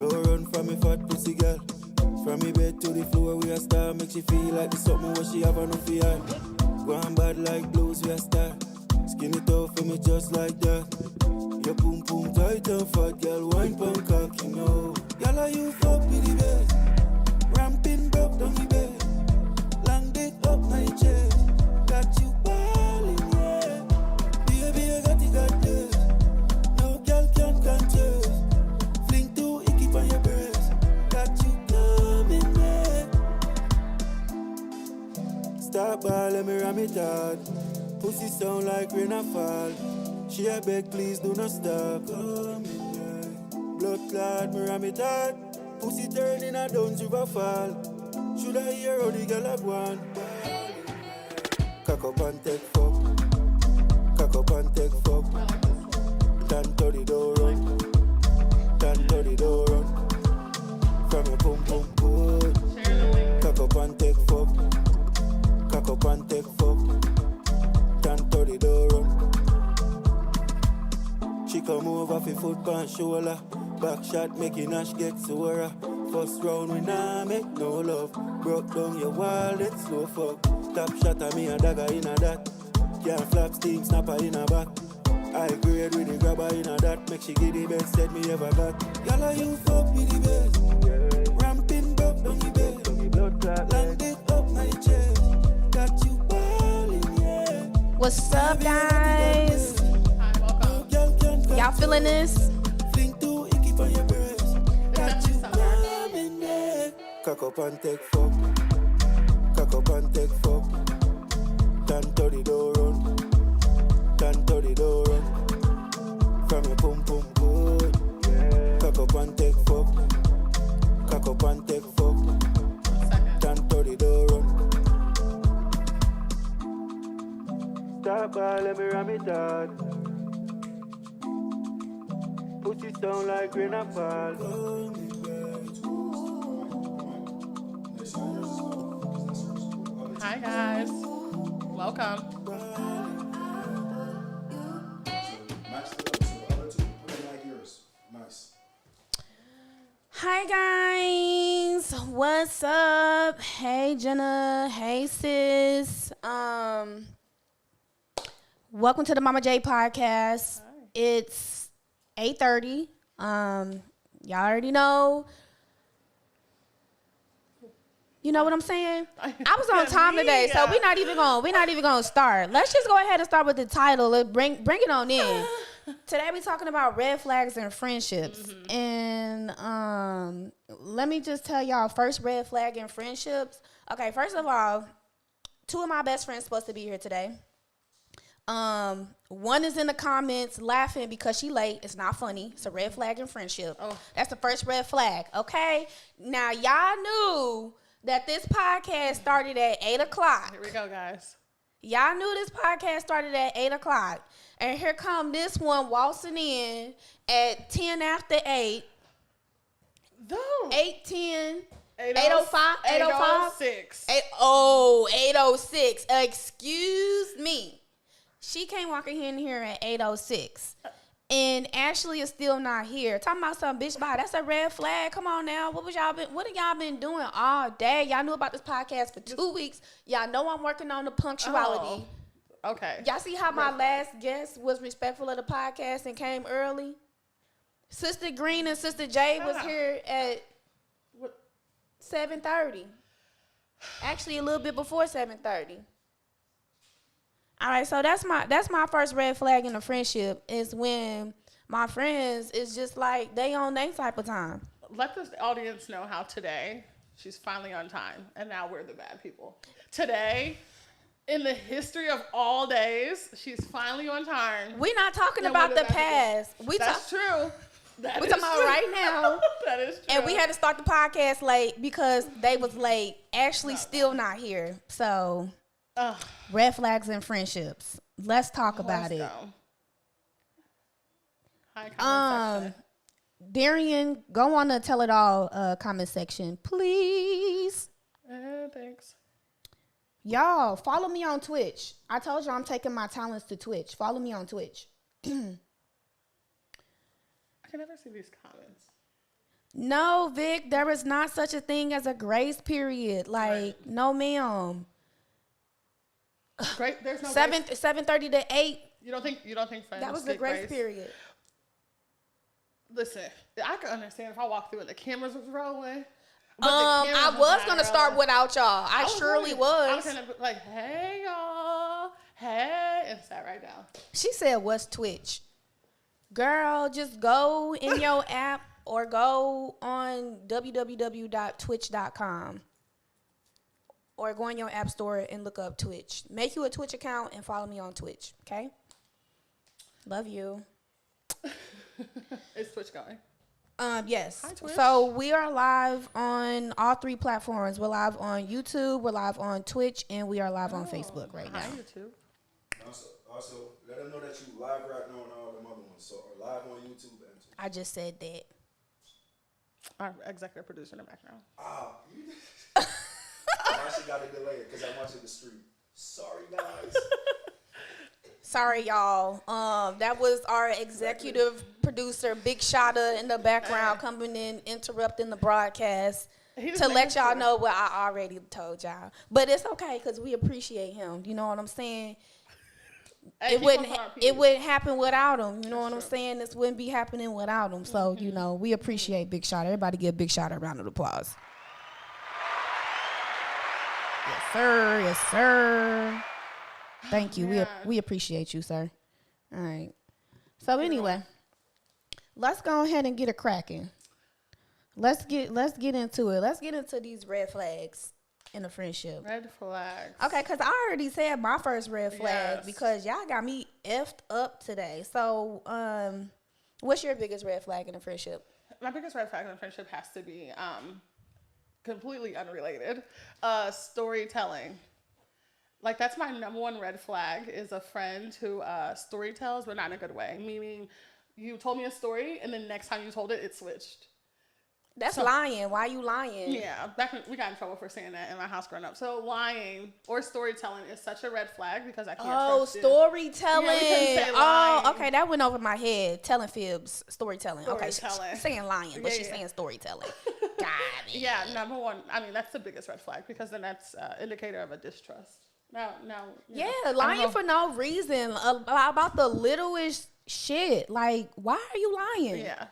Go run from me fat pussy girl. From me bed to the floor we a star. Make she feel like the something what she have on her feet. Go on bad like blues we a star. Skin it out for me just like that. Your boom boom tight and fat girl. Wine punk cock you know. Girl are you fuck with the best. Ramping broke down the bed. Long dick up my chest. Got you balling yeah. Baby I got it got this. No girl can contest. Fling two icky on your breast. Got you coming there. Start by let me ram it hard. Pussy sound like rain a fall. She a beg please do not stop. Coming there. Blood clot me ram it hard. Pussy turning a down river fall. Should I hear how the girl a go on? Cock up and take fuck. Cock up and take fuck. Turn to the door run. Turn to the door run. From your pum pum good. Cock up and take fuck. Cock up and take fuck. Turn to the door run. She come over for foot pan shoulder. Back shot making Ash get sore. First round we nah make no love. Broke down your wall, it's slow fuck. Top shot at me a dagger in a that. Can't flap steam snapper in a back. I grade with the grabber in a that. Make she get the best said me ever got. Y'all are you fuck with the best. Ramping broke down the bed. Long dick up my chest. Got you balling yeah. What's up, guys? Hi, welcome. Y'all feeling this? Fling two icky on your breast. Got you coming there. Cock up and take fuck. Cock up and take fuck. Turn to the door run. Turn to the door run. From your pum pum good. Cock up and take fuck. Cock up and take fuck. Turn to the door run. Stop by, let me ram it hard. Pussy sound like rain and fall. Hi, guys. Welcome. Hi, guys. What's up? Hey, Jenna. Hey, sis. Welcome to the Mama J podcast. Hi. It's 8:30. Y'all already know. You know what I'm saying? I was on time today, so we're not even gonna start. Let's just go ahead and start with the title. Bring it on in. Today we talking about red flags and friendships. And let me just tell y'all first red flag in friendships. Okay, first of all, two of my best friends supposed to be here today. One is in the comments laughing because she late. It's not funny. It's a red flag in friendship. Oh. That's the first red flag. Okay. Now y'all knew that this podcast started at 8 o'clock. Here we go, guys. Y'all knew this podcast started at 8 o'clock. And here come this one waltzing in at 10 after 8. Don't. 8:10. 8:05. 8:06. 8:06. Excuse me. She came walking in here at 8:06. And Ashley is still not here. Talking about some bitch bye. That's a red flag. Come on now. What have y'all been doing all day? Y'all knew about this podcast for 2 weeks. Y'all know I'm working on the punctuality. Oh, okay. Y'all see how my last guest was respectful of the podcast and came early? Sister Green and Sister J was here at 7:30. Actually, a little bit before 7:30. All right, so that's my first red flag in a friendship is when my friends is just like they on their type of time. Let the audience know how today she's finally on time, and now we're the bad people. Today, in the history of all days, she's finally on time. We're not talking Now about we're the bad past. That's true. We're talking about right now. That is true. And we had to start the podcast late because they was late. Ashley's still not here. So, red flags and friendships. Let's talk about it. Hi, comment section. Darian, go on the Tell It All comment section, please. Thanks. Y'all, follow me on Twitch. I told you I'm taking my talents to Twitch. Follow me on Twitch. I can never see these comments. No, Vic, there is not such a thing as a grace period. Like, Right. no, ma'am. Great. There's no 7:30 to 8. You don't think friends That was the get grace period. Listen, I can understand if I walked through and the cameras was rolling. I was gonna start without y'all. I surely I was. was gonna be like, hey y'all, hey, and sat right down. She said, "What's Twitch?" Girl, just go in your app or go on www.twitch.com or go in your app store and look up Twitch. Make you a Twitch account and follow me on Twitch. Okay. Love you. Is Twitch going? Yes. Hi, Twitch. So we are live on all 3 platforms. We're live on YouTube, we're live on Twitch, and we are live on Facebook right now. Hi, YouTube. Also, let them know that you live right now on all them other ones. So, or live on YouTube and Twitch. I just said that. Our executive producer in the background. Now she got to delay it because I'm watching the stream. Sorry, guys. Sorry, y'all. That was our executive producer, Big Shotta, in the background, coming in, interrupting the broadcast to let y'all know what I already told y'all. But it's okay because we appreciate him. You know what I'm saying? Hey, It wouldn't happen without him. You know what I'm saying? This wouldn't be happening without him. So, you know, we appreciate Big Shotta. Everybody give Big Shotta a round of applause. Yes, sir. Yes, sir. Thank you. We appreciate you, sir. All right. So anyway, let's go ahead and get it cracking. Let's get into it. Let's get into these red flags in a friendship. Red flags. Okay, because I already said my first red flag Yes. because y'all got me effed up today. So, what's your biggest red flag in a friendship? My biggest red flag in a friendship has to be completely unrelated. Storytelling. Like, that's my number one red flag is a friend who storytells, but not in a good way. Meaning, you told me a story, and then next time you told it, it switched. That's lying. Why you lying? Yeah, back when we got in trouble for saying that in my house growing up. So lying or storytelling is such a red flag because I can't trust you. Storytelling. Yeah, we couldn't say Oh, lying. okay, that went over my head. Telling fibs, storytelling. Okay, Storytelling. she's saying lying, but Yeah, she's yeah. saying storytelling. Got it. Yeah, number one. I mean, that's the biggest red flag because then that's indicator of a distrust. Now. Yeah, I don't lying know. for no reason about the littlest shit. Like, why are you lying? Yeah.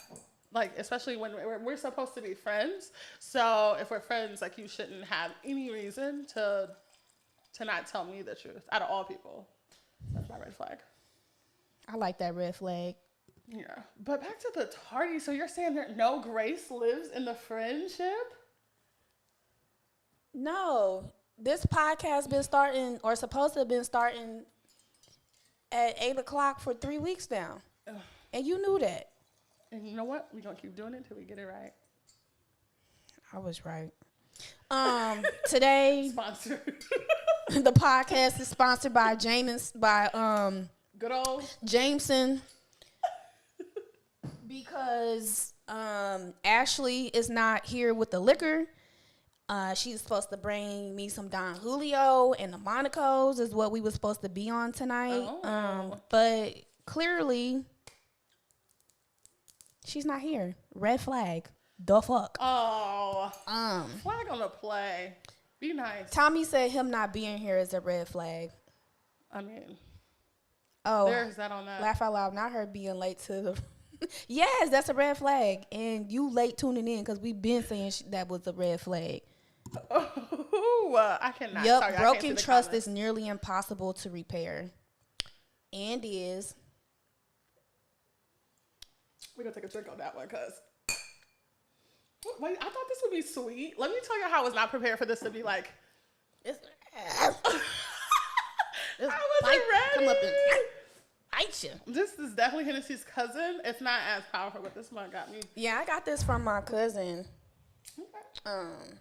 Like, especially when we're supposed to be friends. So if we're friends, like, you shouldn't have any reason to not tell me the truth out of all people. That's my red flag. I like that red flag. Yeah. But back to the tardy. So you're saying that no grace lives in the friendship? No, this podcast been starting or supposed to have been starting at 8:00 for 3 weeks now, and you knew that. And you know what? We're going to keep doing it until we get it right. I was right. Today Sponsor. the podcast is sponsored by Good old. Jameson because Ashley is not here with the liquor. She's supposed to bring me some Don Julio and the Monacos is what we were supposed to be on tonight. Oh. But clearly she's not here. Red flag. The fuck. Oh. Flag on the play. Be nice. Tommy said him not being here is a red flag. I mean, Oh, there's that on that. laugh out loud. Not her being late to the. Yes, that's a red flag, and you late tuning in because we've been saying that was a red flag. Ooh, I cannot. Yep, Sorry, I can't see broken the trust comments. is nearly impossible to repair, and is. We're going to take a drink on that one, cuz. Wait, I thought this would be sweet. Let me tell you how I was not prepared for this to be like. I wasn't ready. Come up and bite you. This is definitely Hennessy's cousin. It's not as powerful, but this one got me. Yeah, I got this from my cousin. From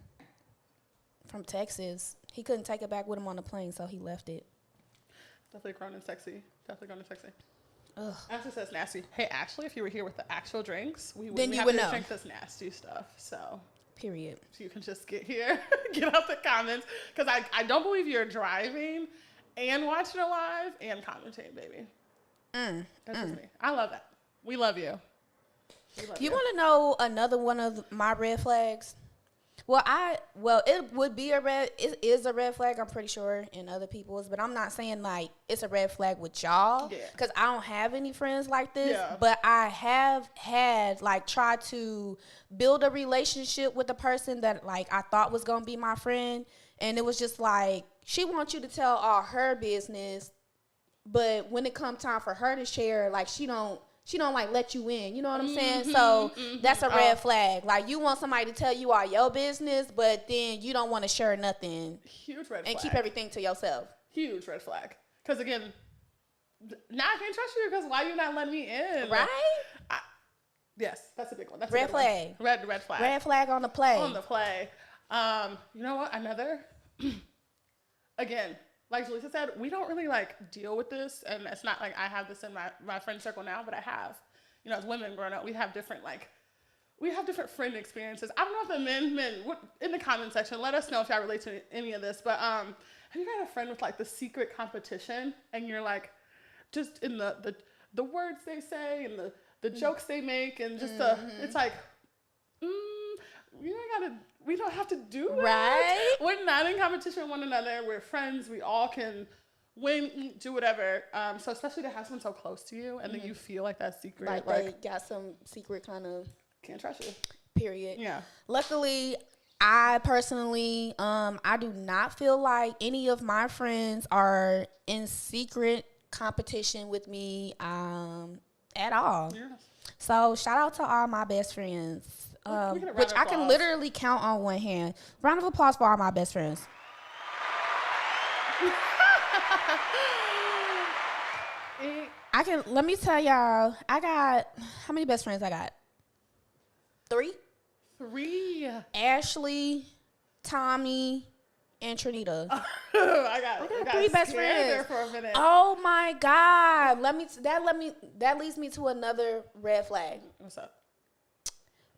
Texas. He couldn't take it back with him on the plane, so he left it. Definitely grown and sexy. Definitely grown and sexy. Ugh. Ashley says nasty. Hey, Ashley, if you were here with the actual drinks, we Then wouldn't you have would to know. drink this nasty stuff. So Period. you can just get here, get out the comments. Because I don't believe you're driving and watching it live and commentating, baby. That's just me. I love that. We love you. You want to know another one of my red flags? Well, it would be it is a red flag, I'm pretty sure, in other people's, but I'm not saying like it's a red flag with y'all, because I don't have any friends like this, but I have had like tried to build a relationship with a person that like I thought was going to be my friend, and it was just like, she wants you to tell all her business, but when it comes time for her to share, like she don't like let you in. You know what I'm saying? So that's a red flag. Like, you want somebody to tell you all your business, but then you don't want to share nothing. Huge red flag. And keep everything to yourself. Huge red flag. Because again, now I can't trust you because why you not letting me in? Right? Yes, that's a big one. That's red flag. Red flag. Red flag on the play. On the play. You know what? Another. Again, like Jaleesa said, we don't really like deal with this, and it's not like I have this in my friend circle now, but I have. You know, as women growing up, we have different friend experiences. I don't know if the men, in the comment section, let us know if y'all relate to any of this. But have you got a friend with like the secret competition, and you're like, just in the words they say and the jokes they make, and just it's like, we don't have to do that. Right? We're not in competition with one another. We're friends. We all can win, eat, do whatever. So especially to have someone so close to you, and then you feel like that secret. Like they got some secret kind of. Can't trust you. Period. Yeah. Luckily, I personally, I do not feel like any of my friends are in secret competition with me at all. Yes. So shout out to all my best friends. Which I can literally count on one hand. Round of applause for all my best friends. Let me tell y'all, I got, how many best friends I got? 3? Ashley, Tommy, and Trinita. I got 3 best friends. There for a minute. Oh my God. That leads me to another red flag. What's up?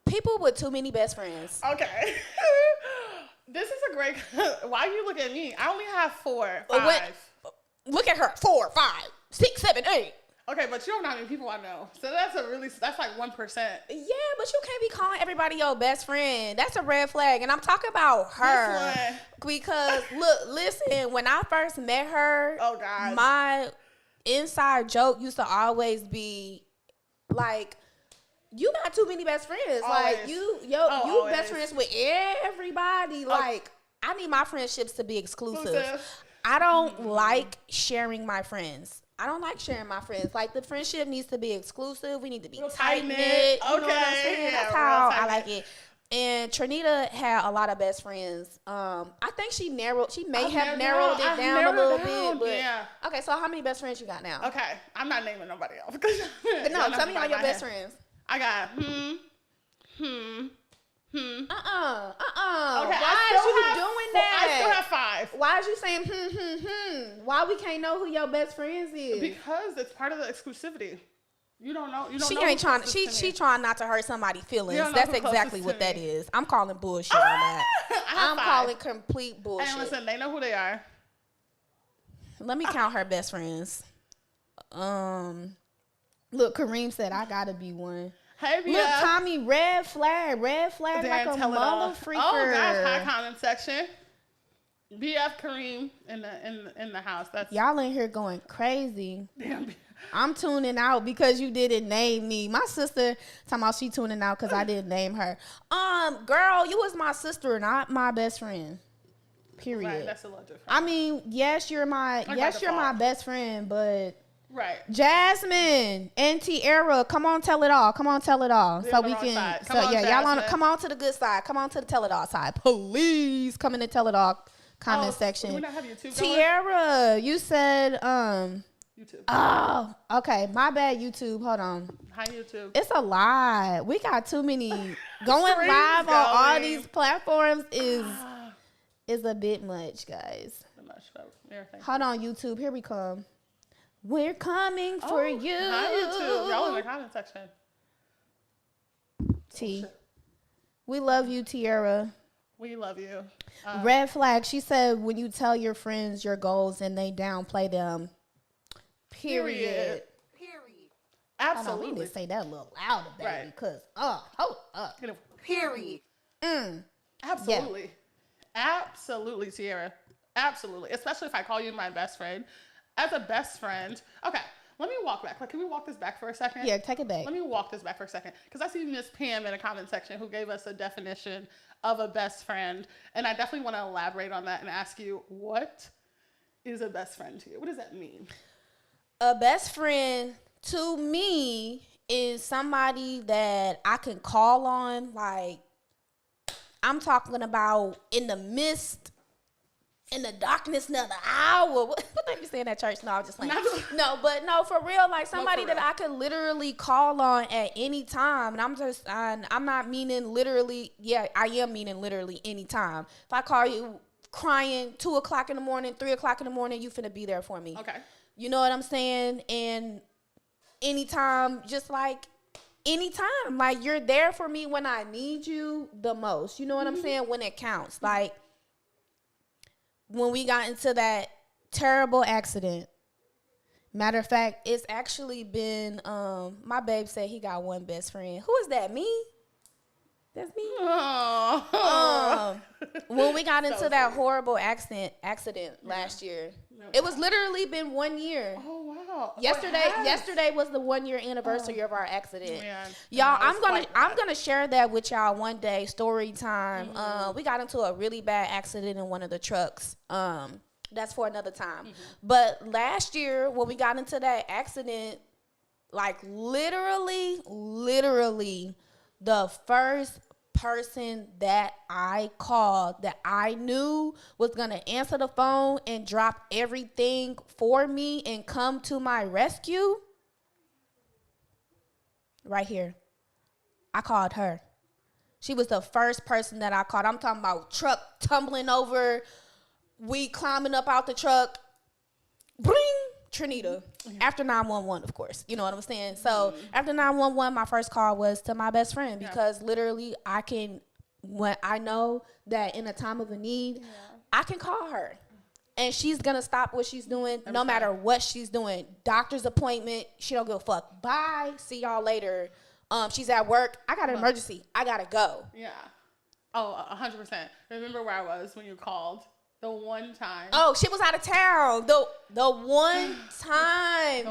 People with too many best friends. Okay. This is a great. Why you look at me? I only have 4, 5. Look at her. 4, 5, 6, 7, 8. Okay, but you don't know how many people I know. So that's like 1%. Yeah, but you can't be calling everybody your best friend. That's a red flag. And I'm talking about her. Because listen, when I first met her, oh God, my inside joke used to always be like, you got too many best friends. Always. Like you best friends with everybody. Like, I need my friendships to be exclusive. I don't like sharing my friends. I don't like sharing my friends. Like, the friendship needs to be exclusive. We need to be tight-knit. You know what I'm saying? Yeah, that's how I like it. And Trinita had a lot of best friends. I think she may have narrowed it down a little bit. But, yeah. Okay, so how many best friends you got now? Okay, I'm not naming nobody else. But no, tell me all your best friends. I got Okay, why is you doing that? I still have 5. Why is you saying Why we can't know who your best friends is? Because it's part of the exclusivity. You don't know. She ain't trying. She trying not to hurt somebody's feelings. That's exactly what that is. I'm calling bullshit on that. I'm calling complete bullshit. And listen, they know who they are. Let me count her best friends. Look, Kareem said I gotta be one. Hey, look, Tommy, red flag like a mother freaker. Oh gosh, high comment section. BF Kareem in the house. That's y'all in here going crazy. Damn. I'm tuning out because you didn't name me. My sister talking about she tuning out because I didn't name her. Girl, you was my sister, not my best friend. Period. Right, that's a little different. I mean, yes, you're my best friend, but right. Jasmine and Tierra, come on, tell it all. So we can. Come on to the good side. Come on to the tell it all side. Please come in the tell it all comment section. Do we not have YouTube Tierra, you said YouTube. Oh, okay. My bad, YouTube. Hold on. Hi, YouTube. It's a lot. We got too many. Going live on all these platforms is a bit much, guys. Hold on, YouTube. Here we come. We're coming for you. Hi, YouTube. Y'all in the comment section. T. We love you, Tierra. We love you. Red flag. She said when you tell your friends your goals and they downplay them. Period. Hold on, we Absolutely. need to say that a little louder, baby, Right. because hold up. You know, Period. absolutely. Absolutely, Sierra. Absolutely. Especially if I call you my best friend. As a best friend, okay, let me walk back. Like, can we walk this back for a second? Yeah, take it back. Let me walk this back for a second. Because I see Miss Pam in the comment section who gave us a definition of a best friend. And I definitely want to elaborate on that and ask you, what is a best friend to you? What does that mean? A best friend to me is somebody that I can call on. Like, I'm talking about in the midst, in the darkness of the hour. What they be saying at church? No, I'm just like, no, for real. Like somebody real. that I could literally call on at any time. And I'm not meaning literally. Yeah, I am meaning literally any time. If I call you crying 2 o'clock in the morning, 3 o'clock in the morning, you finna be there for me. Okay. You know what I'm saying? And anytime, just like anytime, like you're there for me when I need you the most. You know what I'm saying? When it counts. Like when we got into that terrible accident. Matter of fact, it's actually been my babe said he got one best friend. Who is that? Me? That's me. Oh. When we got into that horrible accident last year. It was literally been 1 year. Oh, wow. Yesterday was the 1 year anniversary of our accident. Man. Y'all, And that was I'm quite gonna share that with y'all one day. Story time. We got into a really bad accident in one of the trucks. That's for another time. But last year when we got into that accident, like literally the first person that I called that I knew was going to answer the phone and drop everything for me and come to my rescue, right here, I called her. She was the first person that I called. I'm talking about truck tumbling over, we climbing up out the truck, bring Trinita. After 911, of course. You know what I'm saying? So after 911, my first call was to my best friend because literally when I know that in a time of a need, I can call her. And she's going to stop what she's doing no matter what she's doing. Doctor's appointment, she don't give a fuck. Bye. See y'all later. She's at work. I got an emergency. I got to go. Yeah. Oh, 100%. Remember where I was when you called? The one time. Oh, she was out of town. The one time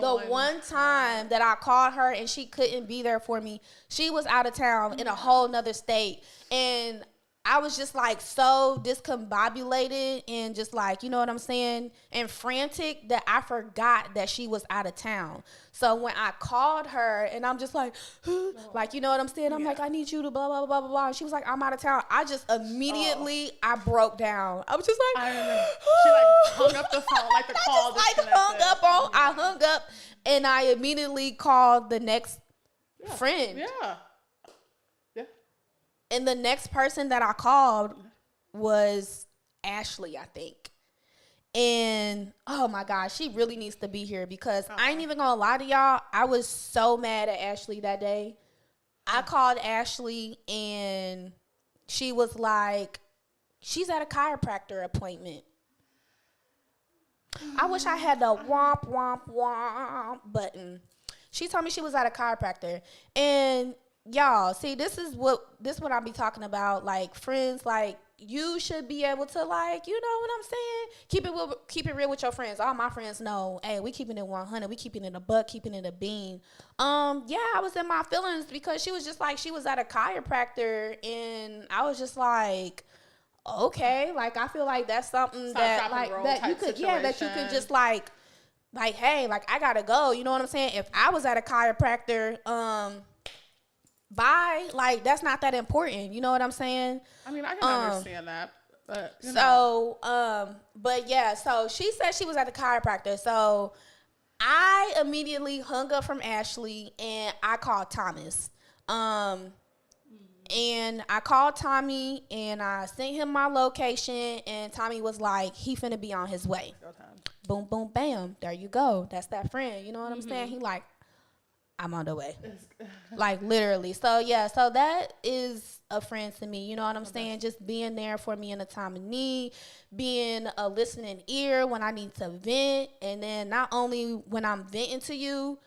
that I called her and she couldn't be there for me, she was out of town in a whole nother state. And I was just like so discombobulated and just like, you know what I'm saying? And frantic that I forgot that she was out of town. So when I called her and I'm just like, like, you know what I'm saying? I'm like, I need you to blah, blah, blah, blah, blah. And she was like, I'm out of town. I just immediately, I broke down. I was just like, I remember. She like hung up the phone, like the call. I hung up and I immediately called the next friend. Yeah. And the next person that I called was Ashley, I think. And oh my gosh, she really needs to be here because I ain't even gonna lie to y'all. I was so mad at Ashley that day. I called Ashley and she was like, she's at a chiropractor appointment. I wish I had the womp, womp, womp button. She told me she was at a chiropractor. And y'all, see, this is what I be talking about. Like friends, like you should be able to, like, you know what I'm saying? Keep it real with your friends. All my friends know, hey, we keeping it 100. We keeping it a buck, keeping it a bean. Yeah, I was in my feelings because she was just like, she was at a chiropractor, and I was just like, okay, like I feel like that's something that like that you could, that you could just like, hey, like I gotta go. You know what I'm saying? If I was at a chiropractor, bye. Like that's not that important. You know what I'm saying? I mean, I can understand that. But, but yeah, so she said she was at the chiropractor. So I immediately hung up from Ashley and I called Thomas. And I called Tommy and I sent him my location and Tommy was like, he finna be on his way. Boom, boom, bam. There you go. That's that friend. You know what I'm saying? He like, I'm on the way. Like literally. So yeah, so that is a friend to me. You know what I'm saying? Just being there for me in a time of need, being a listening ear when I need to vent. And then not only when I'm venting to you,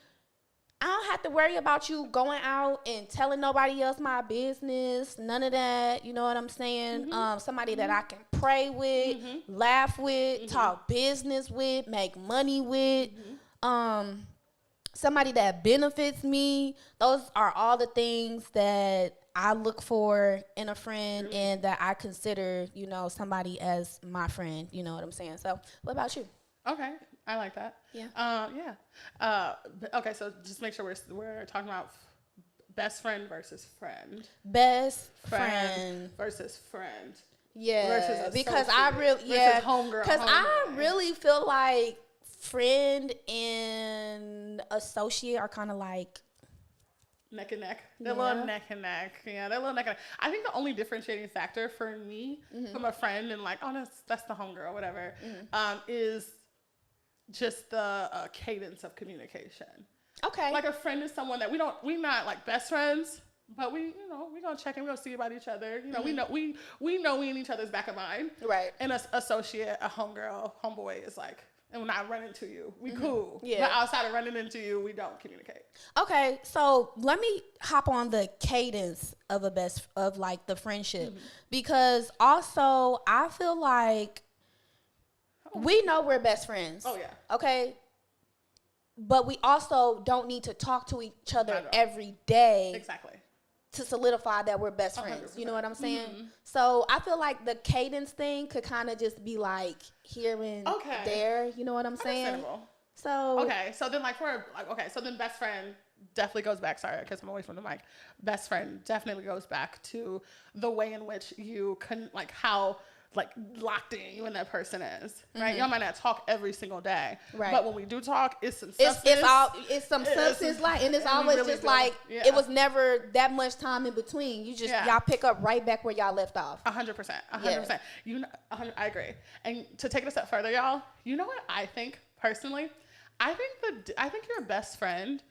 I don't have to worry about you going out and telling nobody else my business. None of that. You know what I'm saying? Somebody that I can pray with, laugh with, talk business with, make money with. Somebody that benefits me. Those are all the things that I look for in a friend and that I consider, you know, somebody as my friend. You know what I'm saying? So what about you? Okay. I like that. Yeah. Okay, so just make sure we're talking about best friend versus friend. Best friend versus friend. Yeah, versus because versus homegirl. Because I really feel like friend and associate are kind of like neck and neck. They're a little neck and neck. Yeah, they're a little neck and neck. I think the only differentiating factor for me from a friend and like, oh, that's the homegirl, whatever, is just the cadence of communication. Okay. Like a friend is someone that we're not like best friends, but we gonna check in, we gonna see about each other. You know, we know we in each other's back of mind. Right. And an associate, a homegirl, homeboy is like, and when I run into you, we cool. Yeah. But outside of running into you, we don't communicate. Okay, so let me hop on the cadence of the friendship, because also I feel like we know we're best friends. Oh, yeah. Okay. But we also don't need to talk to each other every day. Exactly. To solidify that we're best friends. 100%. You know what I'm saying? So I feel like the cadence thing could kind of just be like here and there. You know what I'm saying? Understandable. So. Okay. So then so then best friend definitely goes back. Sorry, because I'm away from the mic. Best friend definitely goes back to the way in which you can, like, how like locked in you and that person is, right? Y'all might not talk every single day, right? But when we do talk, it's some substance. It's some substance, like, and it's always really just like it was never that much time in between. You just y'all pick up right back where y'all left off. 100%. You know, I agree. And to take it a step further, y'all, you know what I think personally? I think your best friend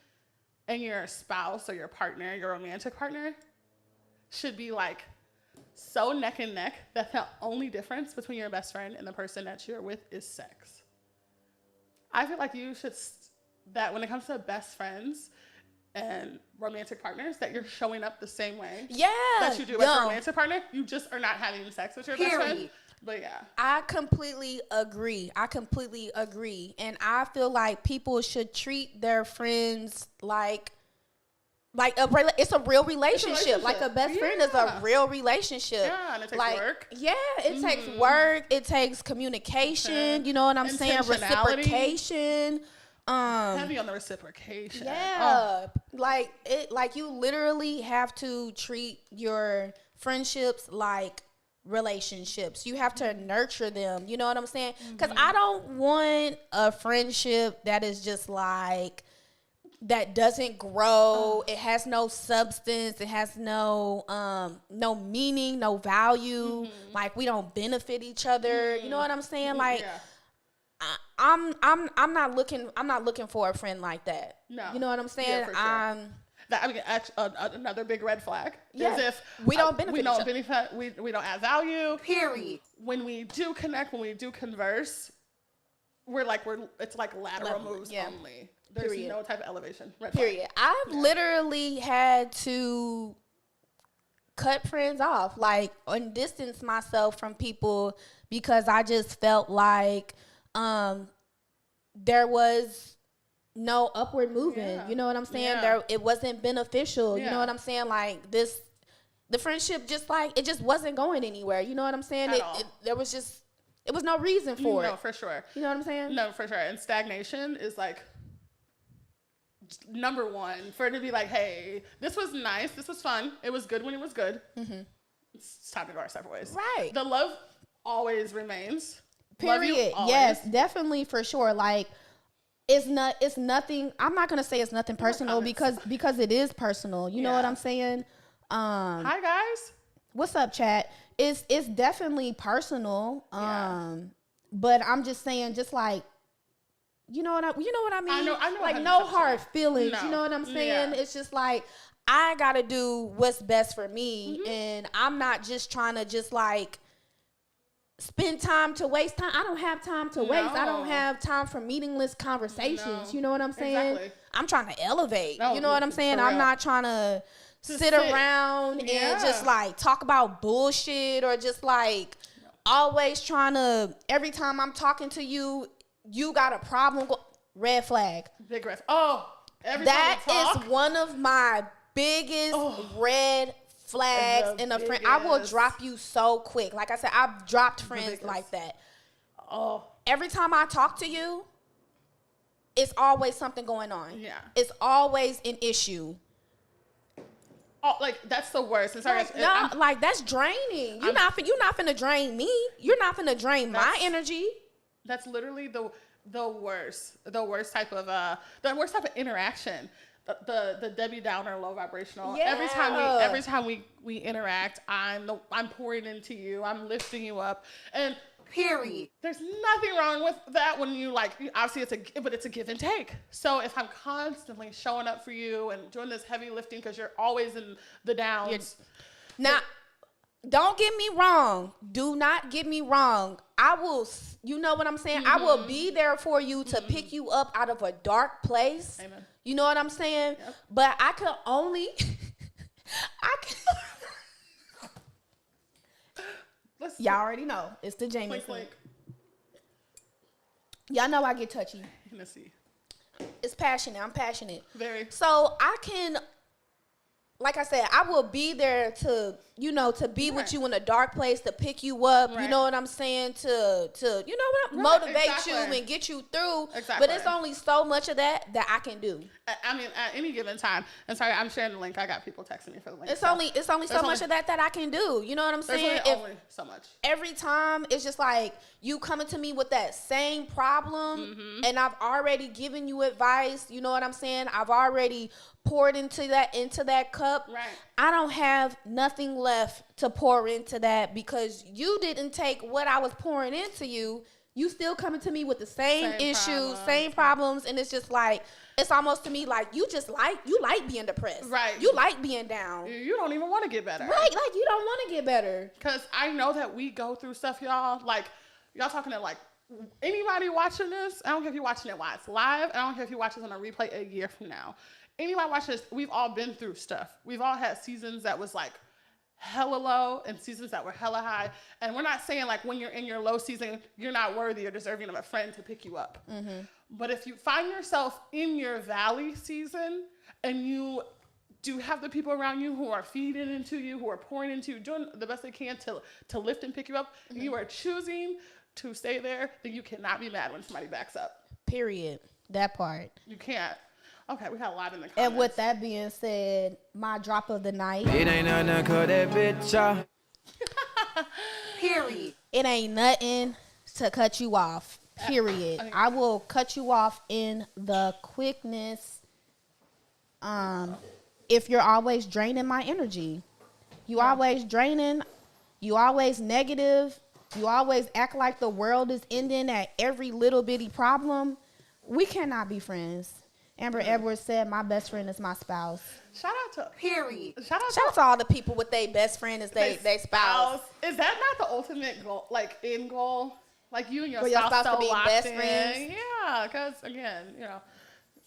and your spouse or your partner, your romantic partner, should be like so neck and neck that the only difference between your best friend and the person that you're with is sex. I feel like you should, that when it comes to best friends and romantic partners, that you're showing up the same way that you do as a romantic partner. You just are not having sex with your best friend. But yeah. I completely agree. And I feel like people should treat their friends like it's a real relationship. Like a best friend is a real relationship. Yeah, and it takes work. Yeah, it takes work. It takes communication. You know what I'm saying? Reciprocation. Heavy on the reciprocation. Yeah, like you literally have to treat your friendships like relationships. You have to nurture them. You know what I'm saying? Because I don't want a friendship that is just like, that doesn't grow. It has no substance. It has no meaning, no value. Like, we don't benefit each other. You know what I'm saying? Like, I'm not looking for a friend like that. No. You know what I'm saying? Yeah, for sure. Another big red flag is if we don't benefit. We don't add value. Period. When we do connect, when we do converse, it's like lateral moves only. There's no type of elevation. Period. I've literally had to cut friends off, like, and distance myself from people because I just felt like there was no upward movement. Yeah. You know what I'm saying? Yeah. It wasn't beneficial. Yeah. You know what I'm saying? Like, the friendship it just wasn't going anywhere. You know what I'm saying? There was no reason for it. No, for sure. You know what I'm saying? No, for sure. And stagnation is like number one, for it to be like, hey, this was nice, this was fun, it was good when it was good. It's time to go our separate ways. Right. The love always remains. Period. Yes, definitely, for sure. Like, it's nothing. I'm not gonna say it's nothing personal because it is personal. You know what I'm saying? Hi guys. What's up, chat? It's definitely personal. But I'm just saying, just like, you know what I mean? I know. Like, no hard feelings. No. You know what I'm saying? Yeah. It's just like, I gotta do what's best for me, and I'm not just trying to just like spend time to waste time. I don't have time to waste. I don't have time for meaningless conversations. You know what I'm saying? Exactly. I'm trying to elevate. No, You know what I'm saying? for I'm real. not trying to sit sit. around and just like talk about bullshit or just like always trying to, every time I'm talking to you, you got a problem. Red flag. Big red. Oh, every That time we talk, is one of my biggest red flags The in a friend. I will biggest. drop you so quick. Like I said, I've dropped friends biggest. like that. Oh, Every time I talk to you, it's always something going on. Yeah. It's always an issue. oh, like that's the worst. And sorry, Like, no, like that's draining. You're not finna drain me. You're not finna drain my That's- energy. that's literally the worst type of interaction. The Debbie Downer, low vibrational. Yeah. Every time we interact, I'm pouring into you. I'm lifting you up, and Period. there's nothing wrong with that when you like. Obviously, it's a give and take. So if I'm constantly showing up for you and doing this heavy lifting because you're always in the downs. Now, don't get me wrong. Do not get me wrong. I will, you know what I'm saying? I will be there for you to pick you up out of a dark place. Amen. You know what I'm saying? Yep. But I can only, Let's y'all already know. It's the Blink, Jameson. blink. Y'all know I get touchy. Hennessy. It's passionate. I'm passionate. Very. So I can, like I said, I will be there to, you know, to be with Right. you in a dark place, to pick you up. You Right. know what I'm saying? To you know what? Right, Motivate exactly. you and get you through. Exactly. But it's only so much of that I can do. I mean, at any given time. And sorry, I'm sharing the link. I got people texting me for the link. It's so only so there's much of that I can do. You know what I'm There's saying? only so much. Every time it's just like you coming to me with that same problem Mm-hmm. and I've already given you advice, you know what I'm saying? I've already poured into that cup. Right. I don't have nothing left to pour into that because you didn't take what I was pouring into you. You still coming to me with the same issues, problems. same problems, and it's just like it's almost to me like you like being depressed. Right. You like being down. You don't even want to get better. Right, like you don't want to get better. Because I know that we go through stuff, y'all. Like, y'all talking to, like, anybody watching this, I don't care if you're watching it while it's live. I don't care if you watch this on a replay a year from now. Anybody watching this, we've all been through stuff. We've all had seasons that was, like, hella low and seasons that were hella high. And we're not saying, like, when you're in your low season, you're not worthy or deserving of a friend to pick you up. Mm-hmm. But if you find yourself in your valley season and you do have the people around you who are feeding into you, who are pouring into you, doing the best they can to lift and pick you up, and you are choosing to stay there, then you cannot be mad when somebody backs up. Period. That part. You can't. Okay, we got a lot in the comments. And with that being said, my drop of the night. It ain't nothing to cut that bitch off. Period. It ain't nothing to cut you off. Period. I will cut you off in the quickness. If you're always draining my energy, you always draining, you always negative, you always act like the world is ending at every little bitty problem. We cannot be friends. Amber Edwards said, "My best friend is my spouse." Shout out to Period. Shout out Shout out to all the people with their best friend as they spouse. Is that not the ultimate goal? Like end goal? Like you and your For your spouse spouse to be locked best in? friends? Yeah, because again, you know.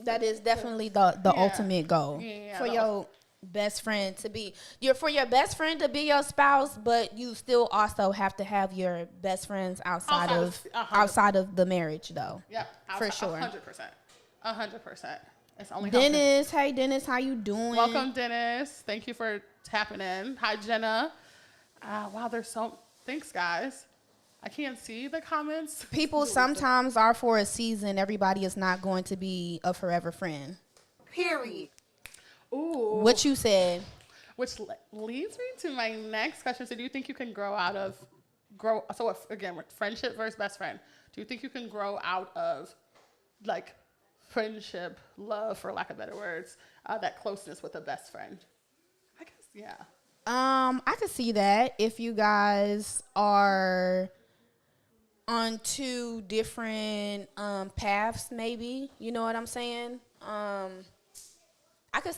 That is definitely the ultimate goal Yeah, for the your best friend to be for your best friend to be your spouse, but you still also have to have your best friends outside of the marriage, though. Yeah, for sure. 100%. It's only Dennis, hey Dennis, how you doing? Welcome, Dennis. Thank you for tapping in. Hi, Jenna. Wow, thanks, guys. I can't see the comments. People sometimes are for a season. Everybody is not going to be a forever friend. Period. Ooh. What you said. Which leads me to my next question. So do you think you can again, with friendship versus best friend, do you think you can grow out of, like, friendship, love, for lack of better words, that closeness with a best friend? I guess, yeah. I could see that if you guys are on two different paths, maybe. You know what I'm saying? I could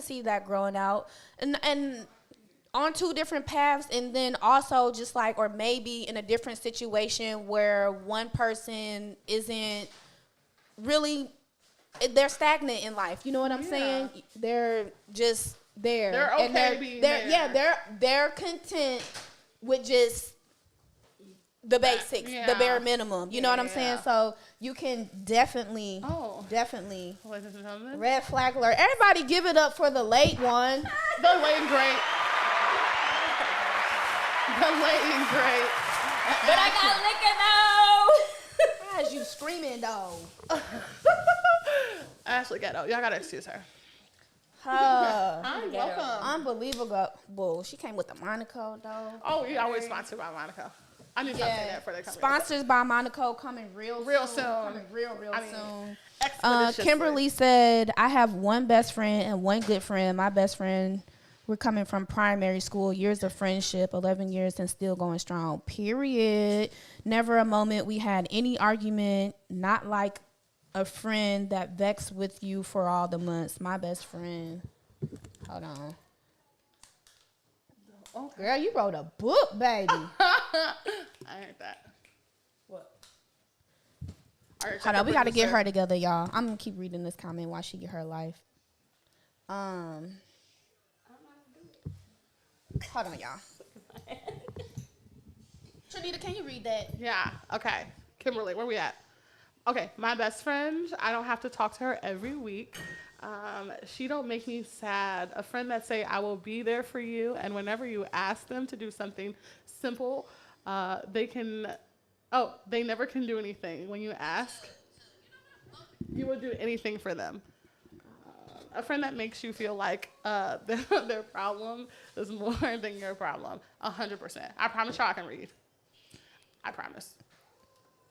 see that growing out, and on two different paths, and then also just like, or maybe in a different situation where one person isn't really they're stagnant in life. You know what I'm saying? They're just there. They're okay being there. Yeah, they're content with just the basics, the bare minimum. You know what I'm saying? So you can definitely, Ladies and gentlemen, red flag alert. Everybody give it up for the late one. The late great. The late great. But I got liquor though. Why is you screaming though? Ashley Ghetto. Y'all gotta excuse her. I'm welcome. Unbelievable. She came with the Monaco though. Oh, we always sponsored by Monaco. I need to say that for the company. Sponsors by Monaco coming real soon. Coming real soon. Expeditiously. Kimberly said, I have one best friend and one good friend. My best friend, we're coming from primary school, years of friendship, 11 years and still going strong, period. Never a moment we had any argument, not like a friend that vexed with you for all the months. My best friend. Hold on. Okay. Girl, you wrote a book, baby. I heard that. What? Hold on, we got to get her together, y'all. I'm going to keep reading this comment while she get her life. Hold on, y'all. Trinita, can you read that? Yeah. Okay. Kimberly, where we at? Okay. My best friend, I don't have to talk to her every week. She don't make me sad. A friend that say, I will be there for you. And whenever you ask them to do something simple, they never can do anything. When you ask, you will do anything for them. A friend that makes you feel like their problem is more than your problem. 100%. I promise y'all I can read. I promise.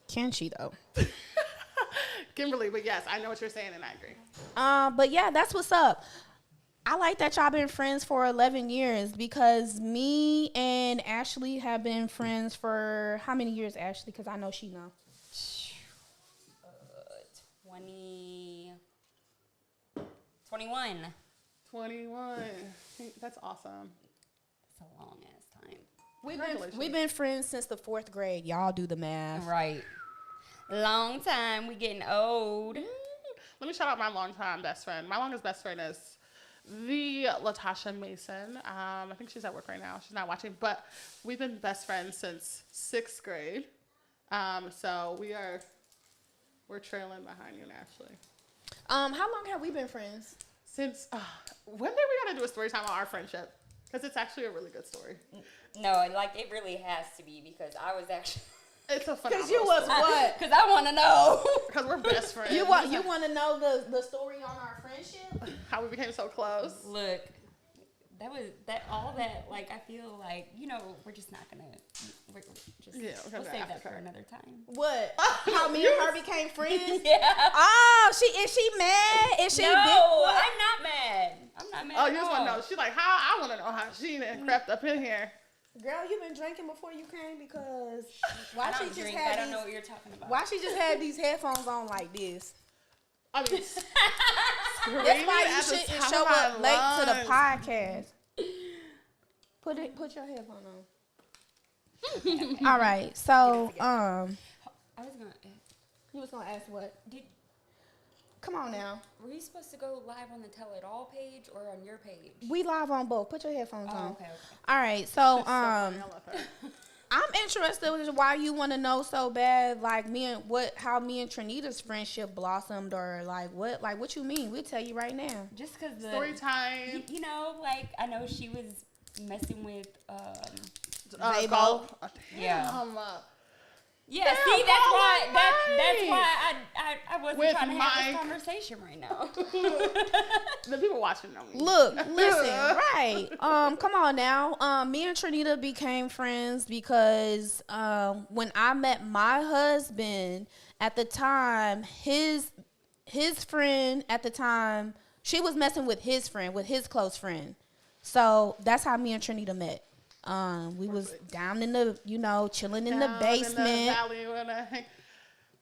Can she, though? Kimberly, but yes, I know what you're saying and I agree. But yeah, that's what's up. I like that y'all been friends for 11 years because me and Ashley have been friends for how many years, Ashley? Because I know she know. 21. 21. That's awesome. It's a long ass time. We've been friends since the 4th grade. Y'all do the math. Right. Long time. We getting old. Let me shout out my longtime best friend. My longest best friend is the Latasha Mason. I think she's at work right now. She's not watching, but we've been best friends since 6th grade. So we're trailing behind you, Ashley. How long have we been friends? Since when did we gotta do a story time on our friendship? Because it's actually a really good story. No, like it really has to be because I was actually. It's a phenomenal. Because you was story. what? Because I want to know. Because we're best friends. You want to know the story on our friendship? How we became so close. Look, like I feel like we're just not gonna. We'll save that for another time. What? How me and her became friends? Yeah. Oh, is she mad? Is she? No, I'm not mad. I'm not mad. Oh, at you just want to know? She's like, how? I want to know how she done crept up in here. Girl, you been drinking before you came because I don't drink. I don't know what you're talking about. Why she just had these headphones on like this? I mean, that's why you shouldn't show up late to the podcast. Put your headphone on. All right, so I was gonna. You was gonna ask what? Come on now. Were you supposed to go live on the Tell It All page or on your page? We live on both. Put your headphones on. Okay. All right, so I'm interested in why you want to know so bad, like how me and Trinita's friendship blossomed, or what you mean? We'll tell you right now. Just because story time. Like I know she was messing with Zabo. Yeah. Yeah, damn, see, that's why I wasn't with trying to have this Mike. conversation right now. The people watching know me. Look, listen, right. Come on now. Me and Trinita became friends because when I met my husband at the time, his friend at the time, she was messing with his friend, with his close friend. So that's how me and Trinita met. We was down in the, chilling in the basement. In the valley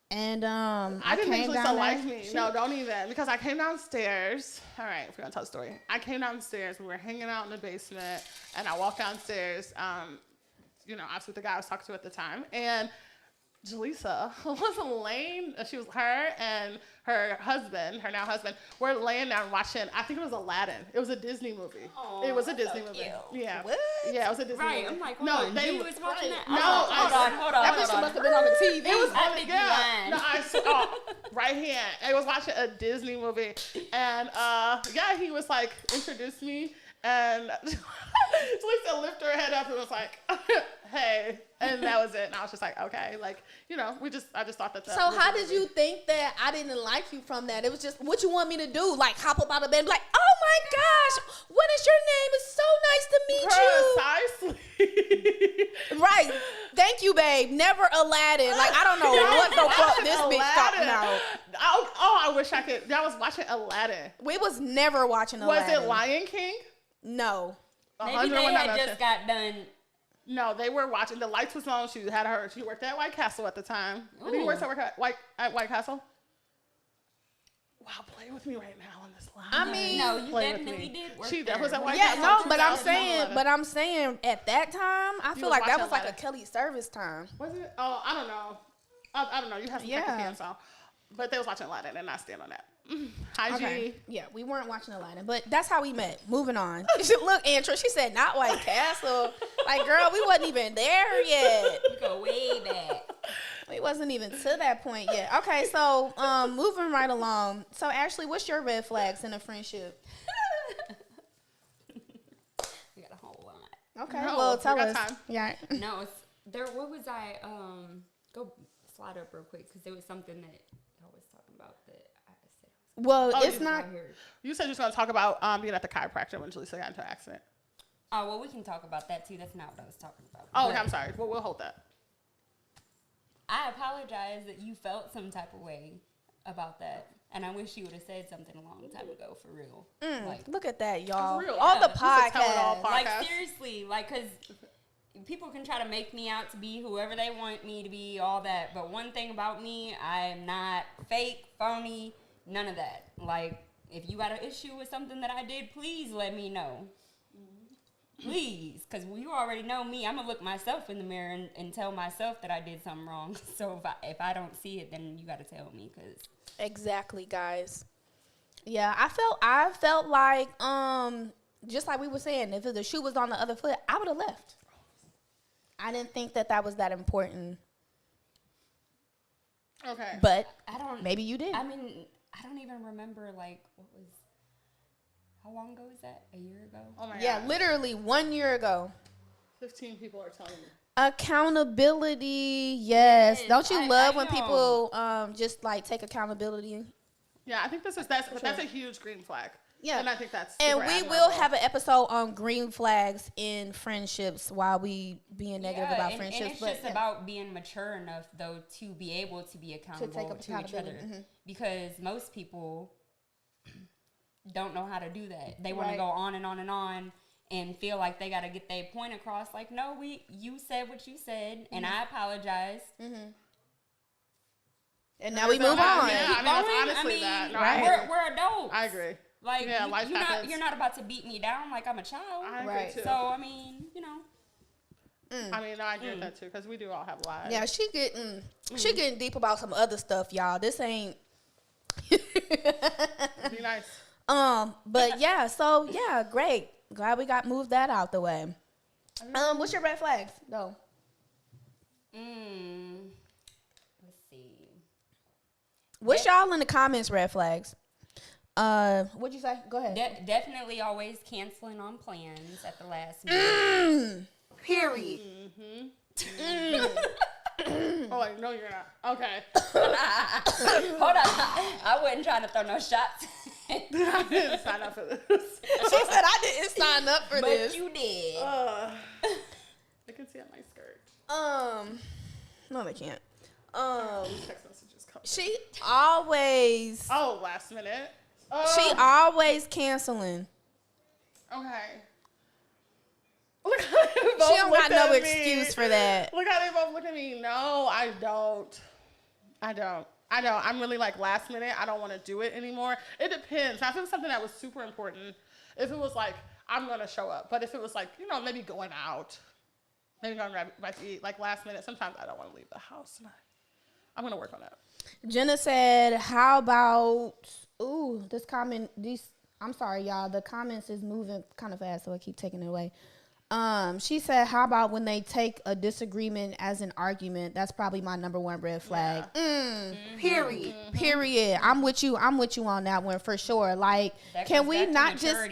and I didn't think Lisa liked me. No, don't even. Because I came downstairs. All right, if we're going to tell the story. I came downstairs. We were hanging out in the basement. And I walked downstairs, obviously with the guy I was talking to at the time. And Jaleesa was laying, she was her and her now husband, were laying down watching, I think it was Aladdin. It was a Disney movie. Oh, it was a Disney so movie. cute. Yeah. What? Yeah, it was a Disney movie. I'm like, hold on, they you was watching that? No, hold on. That Hold must on. have been on the TV. It was I on think the, you yeah. lying. No, I saw, right hand. I was watching a Disney movie, and yeah, he was like, introduced me, and Lisa lifted her head up and was like, hey, and that was it. And I was just like, okay, like, you know, I just thought that. So how did you think that I didn't like you from that? It was just, what you want me to do? Like hop up out of bed and be like, oh my gosh, what is your name? It's so nice to meet you. Right. Thank you, babe. Never Aladdin. Like, I don't know what the fuck this bitch talking about. Oh, I wish I could. I was watching Aladdin. We was never watching Aladdin. Was it Lion King? No. Maybe they had just got done. No, they were watching. The lights was on. She worked at White Castle at the time. Did you work at White Castle? Wow, play with me right now on this line. I mean, No, you Play with definitely me. did work She there. was at White yeah, Castle. no, in but I'm 2011. saying at that time, I feel was like that watching was like a Aladdin. Kelly service time. Was it? Oh, I don't know. I don't know. You have to check the Yeah. hands on. But they was watching Aladdin, and I stand on that. Hi, Okay. G. Yeah, we weren't watching Aladdin, but that's how we met. Moving on. Look, Andrew, she said not White Castle. Like, girl, we wasn't even there yet. We go way back. We wasn't even to that point yet. Okay, so moving right along. So Ashley, what's your red flags in a friendship? We got a whole lot. Okay, No, well we tell got us. time. Yeah. No, it's there. What was I? Go slide up real quick because there was something that I was talking about that I said. Well, Oh, it's you- not. You said you was going to talk about being at the chiropractor when Jaleesa got into an accident. Oh well, we can talk about that too. That's not what I was talking about. Oh, But okay, I'm sorry. Well, we'll hold that. I apologize that you felt some type of way about that, and I wish you would have said something a long time ago for real. Like, Look at that, y'all. real. On the Yeah, you should tell it all, podcast. podcast. like seriously, like because people can try to make me out to be whoever they want me to be, all that. But one thing about me, I am not fake, phony, none of that. Like, if you got an issue with something that I did, please let me know. Please, because you already know me. I'm gonna look myself in the mirror and tell myself that I did something wrong. So if I don't see it, then you got to tell me. Because Exactly, guys. Yeah, I felt like just like we were saying, if the shoe was on the other foot, I would have left. I didn't think that was that important, Okay. but I don't. maybe you did. I mean, I don't even remember like how long ago was that? A year ago? Oh, my Yeah, God. literally 1 year ago. 15 people are telling me. Accountability, yes. Yes, Don't you I love when know. people just like take accountability? Yeah, I think that's a huge green flag. Yeah. And I think that's And super we admirable. will have an episode on green flags in friendships while we being negative about and friendships. it's but just about being mature enough, though, to be able to be accountable take up to each other. accountability, mhm. Because most people don't know how to do that. They want Right. to go on and on and on and feel like they got to get their point across. Like, no, you said what you said, and I apologize. and now we move Yeah, on. yeah. Keep I mean, that's going. honestly that. No, I Right. agree. We're adults. I agree. Like, Yeah, life happens. you're not about to beat me down like I'm a child. I agree Right. too. So, I mean, I mean, no, I agree with that too because we do all have lives. Yeah, she getting deep about some other stuff, y'all. This ain't. Be nice. But yeah, so yeah, great. Glad we got moved that out the way. What's your red flags though? let's see. What's y'all in the comments red flags? What'd you say? Go ahead. Definitely always canceling on plans at the last minute. Period. Oh, like, no, you're not. Okay. Hold on. I wasn't trying to throw no shots. I didn't sign up for this. She said I didn't sign up for But this. you did. I can see on my skirt. No, they can't. Text messages come. She always, Oh, last minute. she always canceling. Okay. Look how they both She don't got looked no at me. excuse for that. Look how they both look at me. No, I don't. I'm really like last minute. I don't want to do it anymore. It depends. Now, if it was something that was super important, if it was like, I'm going to show up. But if it was like, maybe going out, maybe going to grab a bite to eat, like last minute, sometimes I don't want to leave the house. I'm gonna work on that. Jenna said, how about, this comment, I'm sorry, y'all. The comments is moving kind of fast, so I keep taking it away. She said, how about when they take a disagreement as an argument? That's probably my number one red flag. Yeah. Period. I'm with you on that one for sure. Like, can we not just,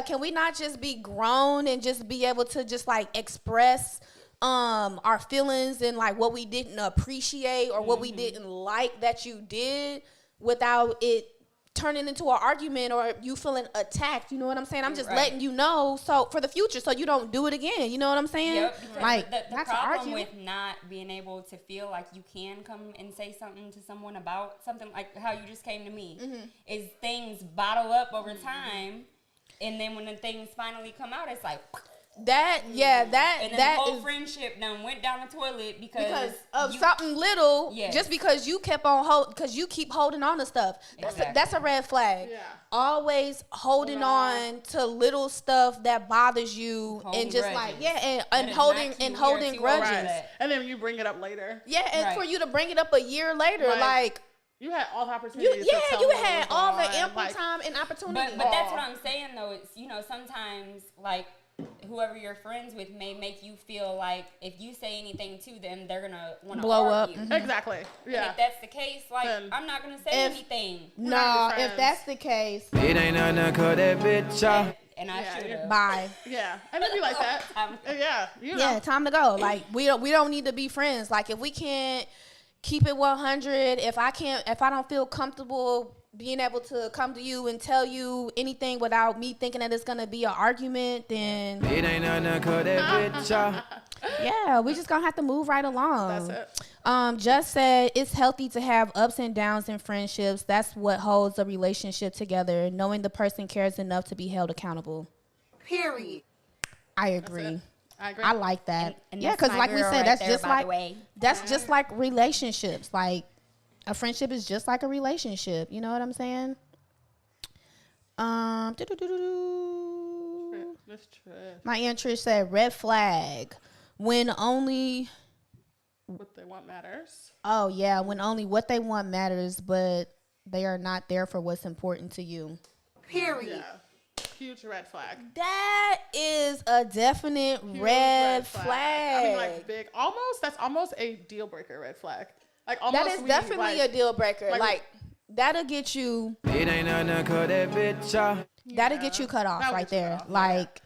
can we not just be grown and just be able to just like express our feelings and like what we didn't appreciate or what we didn't like that you did without it turning into an argument or you feeling attacked? You know what I'm saying? I'm just letting you know so for the future so you don't do it again. You know what I'm saying? Yep. Like the not to problem argue. with not being able to feel like you can come and say something to someone about something like how you just came to me is things bottle up over time, and then when the things finally come out, it's like and then the whole friendship done went down the toilet because of something little. Just because you kept on because you keep holding on to stuff. That's a red flag. Yeah. Always holding on to little stuff that bothers you Holding and just grudges. like and holding grudges. Right. And then you bring it up later. Yeah, and for you to bring it up a year later, like you had all the opportunities. you to tell had all the ample like, time and opportunity. But that's what I'm saying though. It's sometimes like whoever you're friends with may make you feel like if you say anything to them, they're gonna want to blow up. Exactly. Yeah. And if that's the case, like I'm not gonna say anything. No, if that's the case, It ain't nothing call that bitch. And I should have. bye. Yeah. And it'd be like that. Yeah. You know. Yeah, time to go. Like we don't need to be friends. Like if we can't keep it 100, if I don't feel comfortable being able to come to you and tell you anything without me thinking that it's gonna be an argument, then It ain't nothing call that bitch. yeah, we just gonna have to move right along. That's it. Just said it's healthy to have ups and downs in friendships. That's what holds a relationship together. Knowing the person cares enough to be held accountable. Period. I agree. I agree. I like that. And Yeah, that's because my like we girl said, right that's there, just by like the way. that's just like relationships. Like a friendship is just like a relationship. You know what I'm saying? That's true. My entry said red flag when only. What they want matters. Oh yeah, when only what they want matters, but they are not there for what's important to you. Period. Yeah. Huge red flag. That is a definite Huge red flag. I mean, like big. That's almost a deal breaker red flag. Like almost. That is definitely a deal breaker. Like that'll get you. It ain't nothing call that bitch. That'll get you cut off That'll right get you there. cut off, Like, A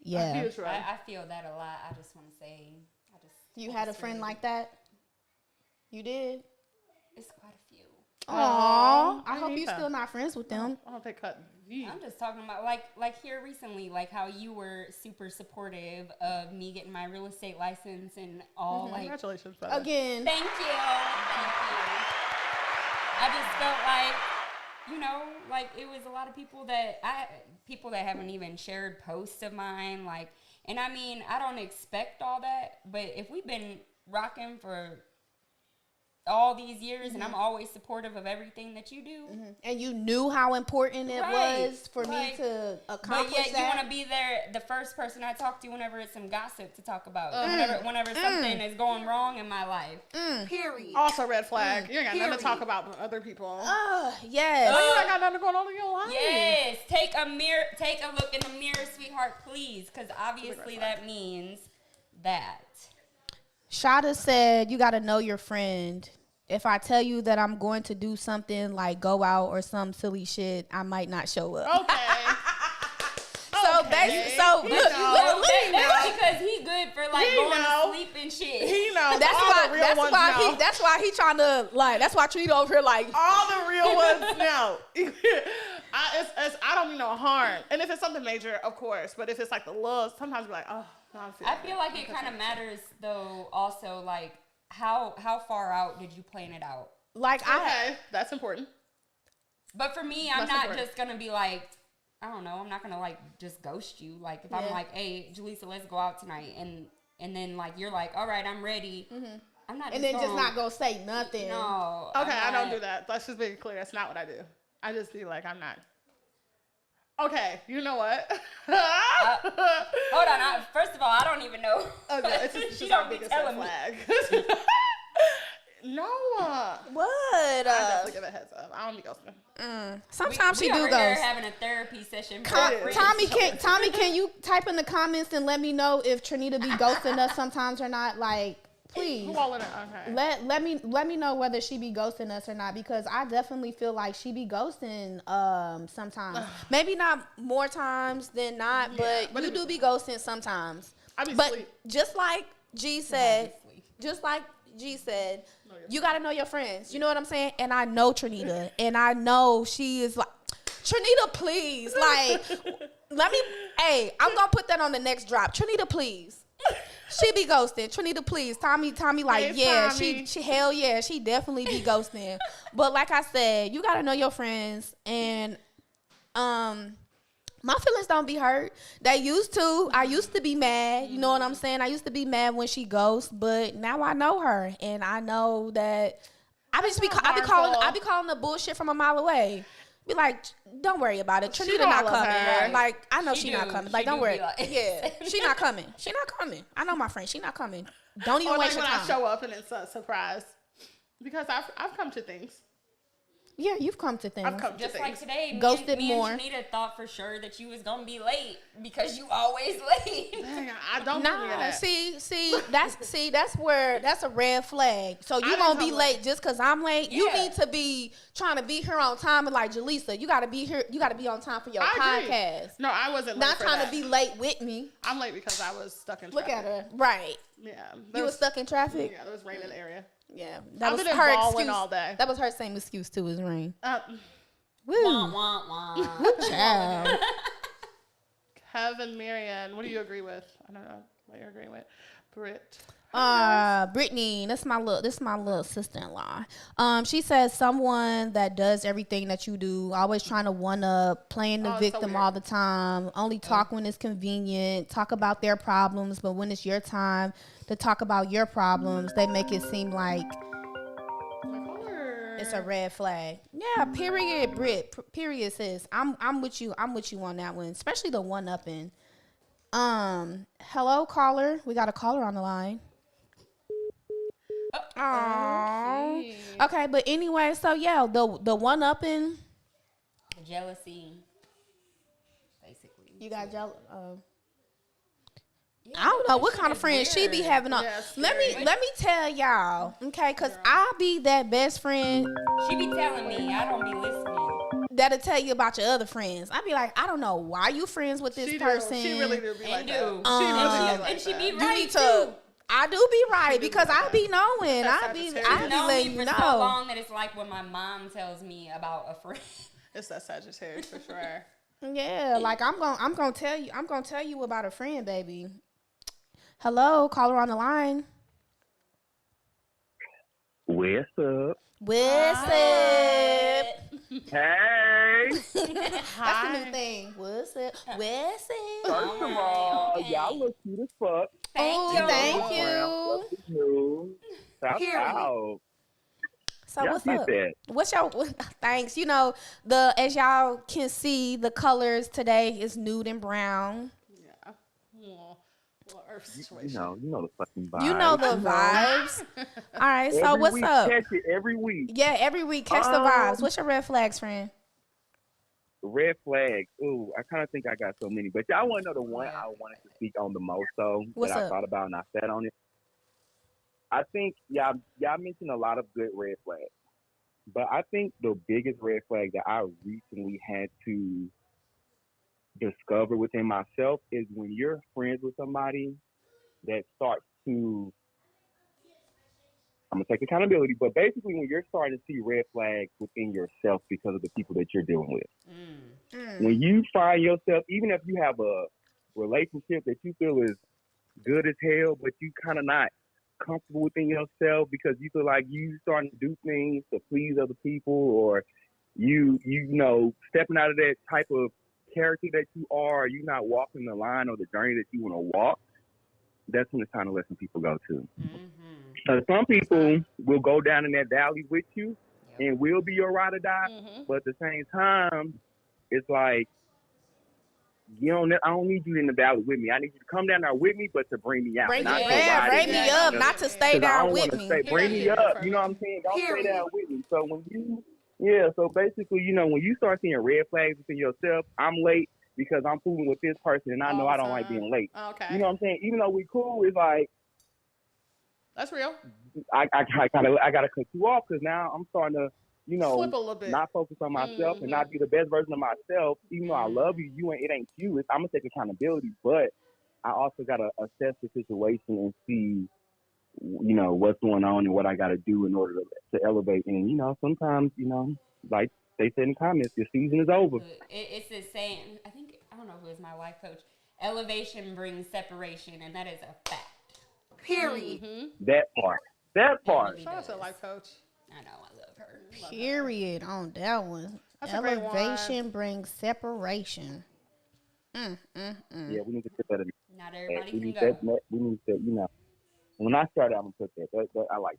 yeah. huge red. I feel that a lot. I just want to say, You had a friend like that? You did? it's quite a few. Aww. I I hope need you that. still not friends with them. I don't think cut V. I'm just talking about like here recently, like how you were super supportive of me getting my real estate license and all. Like, Congratulations, brother. Again. thank you. I just felt like, like it was a lot of people that haven't even shared posts of mine. Like, and I mean, I don't expect all that, but if we've been rocking for all these years and I'm always supportive of everything that you do. And you knew how important it Right. was for me Like, to But accomplish yet you that. want to be there, the first person I talk to whenever it's some gossip to talk about. Whenever something is going wrong in my life. Period. Also red flag. You ain't got nothing to talk about with other people. Yes. You ain't got nothing going on in your life. Yes, take a look in the mirror, sweetheart, please, because obviously that means that. Shada said, you got to know your friend. If I tell you that I'm going to do something like go out or some silly shit, I might not show up. Okay. So Okay. look, That's because he good for like He going know. to sleep and shit. He knows. that's all why the real ones know. that's why he trying to like that's why Treat over here like All the real ones know. I don't mean no harm. And if it's something major, of course. But if it's like the love, sometimes you're like, oh, no, I feel like it kind of matters though. Also, like how far out did you plan it out? like Okay, that's important. But for me, I'm That's not important. just gonna be like, I don't know. I'm not gonna like just ghost you. Like if I'm like, hey, Jaleesa, let's go out tonight, and then like you're like, all right, I'm ready. I'm not. and then just not go say nothing. No. Okay, I don't not. do that. Let's just be clear. That's not what I do. I just be like, I'm not. Okay, you know what? Hold on. First of all, I don't even know. Okay, it's just She our don't be biggest red telling me. flag. No. What? I definitely give a heads up. I don't be ghosting. Sometimes she we do over there ghost. having a therapy session. Tommy, can you type in the comments and let me know if Trinita be ghosting us sometimes or not? Like, please. Who all in it? Okay. Let me know whether she be ghosting us or not, because I definitely feel like she be ghosting sometimes. Maybe not more times than not, but you do be ghosting sometimes. I be But sleep. just like G said, you gotta know your friends. You know what I'm saying? And I know Trinita, and I know she is like, Trinita, please, like, I'm gonna put that on the next drop. Trinita, please. She be ghosting. Trinita, please. Tommy, like, Hey, yeah, Tommy. she hell yeah, she definitely be ghosting. But like I said, you gotta know your friends, and my feelings don't be hurt. They used to. I used to be mad. You know what I'm saying? I used to be mad when she ghosts, but now I know her, and I know that I be calling the bullshit from a mile away. Be like, don't worry about it. Trinita not coming. her. Like, I know she She not do. coming. Like, She don't do worry. be like- Yeah, she not coming. She not coming. I know my friend. She not coming. Don't even Or waste like your when time. I show up and it's a surprise. Because I've come to things. Yeah, you've come to things. I've come to Just things. like today, Ghosted me more. and Janita thought for sure that you was gonna be late because you always late. Dang, I don't believe Nah, that. that's where that's a red flag. So you didn't gonna be come late late. just cause I'm late. You Yeah. need to be trying to be here on time, and like Jaleesa, you gotta be here. You gotta be on time for your I agree. podcast. No, I wasn't late Not for trying that. to be late with me. I'm late because I was stuck in Look traffic. at her. Right. Yeah. You were stuck in traffic. Yeah, there was rain in the area. Yeah, that I've was been her balling excuse all day. That was her same excuse too. Is rain. Wah, Woo, wah, wah. child. Kevin Marion, what do you agree with? I don't know what you're agreeing with. Britt. Brittany, this my little sister-in-law. She says someone that does everything that you do, always trying to one up, playing the Oh, it's so victim weird. all the time, only talk when it's convenient, talk about their problems, but when it's your time to talk about your problems, they make it seem like it's a red flag. Yeah, period, Britt. Period, sis. I'm with you. I'm with you on that one, especially the one upping. Hello, caller. We got a caller on the line. Aww. Okay, but anyway, so yeah, the one upping. The jealousy, basically. You got jealous. I don't know what kind of is friends she be weird. having on. Yeah, it's let me tell y'all, okay? Cause I be that best friend She be telling me I don't be listening. that'll tell you about your other friends. I be like, I don't know why you friends with this person. She really do be like And that. do. She really And be like and she that. be You right need too. to. I do be right do because be like I be knowing. That's I be Sagittarius. Known letting me you for so know. long that it's like when my mom tells me about a friend. It's that Sagittarius for sure. Yeah, like I'm gonna tell you about a friend, baby. Hello, caller on the line. What's up? What's up? Hey! That's the new thing. What's up? What's up? First of all, y'all look cute as fuck. Oh, thank you. What's new? Shout Period. out. So Y'all what's did up? that. What's your thanks? You know, as y'all can see, the colors today is nude and brown. Yeah. Well, Earth You situation. know the fucking vibe. You know the vibes. All right, so Every what's week, up? Catch it every week. Yeah, every week catch the vibes. What's your red flags, friend? Red flags. Ooh, I kind of think I got so many. But y'all want to know the one I wanted to speak on the most, though, What's that I up? thought about and I sat on it. I think y'all mentioned a lot of good red flags. But I think the biggest red flag that I recently had to discover within myself is when you're friends with somebody that starts to, I'm going to take accountability, but basically when you're starting to see red flags within yourself because of the people that you're dealing with. When you find yourself, even if you have a relationship that you feel is good as hell, but you kind of not comfortable within yourself because you feel like you starting to do things to please other people, or you know, stepping out of that type of character that you are, you not walking the line or the journey that you want to walk, that's when it's time to let some people go too. Some people will go down in that valley with you and will be your ride or die, but at the same time, it's like I don't need you in the valley with me. I need you to come down there with me, but to bring me out. Bring not me, to ride bring it me out. up, not to stay 'Cause I down don't with wanna me. say, bring me up. You know what I'm saying? Don't stay down with me. So when so basically, when you start seeing red flags within yourself, I'm late because I'm fooling with this person, and I know I don't like being late. Okay. You know what I'm saying? Even though we cool, it's like That's real. I gotta cut you off because now I'm starting to Slip a little bit. not focus on myself and not be the best version of myself. Even though I love you, it ain't you. I'm gonna take accountability, but I also gotta assess the situation and see, what's going on and what I gotta do in order to elevate. And sometimes, like they said in the comments, your season is over. It's this saying. I don't know who is my life coach. Elevation brings separation, and that is a fact. Period. That part. Shout out to life coach. I know, I love her. Period on that one. That's a great one. Elevation brings separation. Yeah, we need to put that in. Not everybody We can need go. we need to, when I started, I'm gonna put that. I like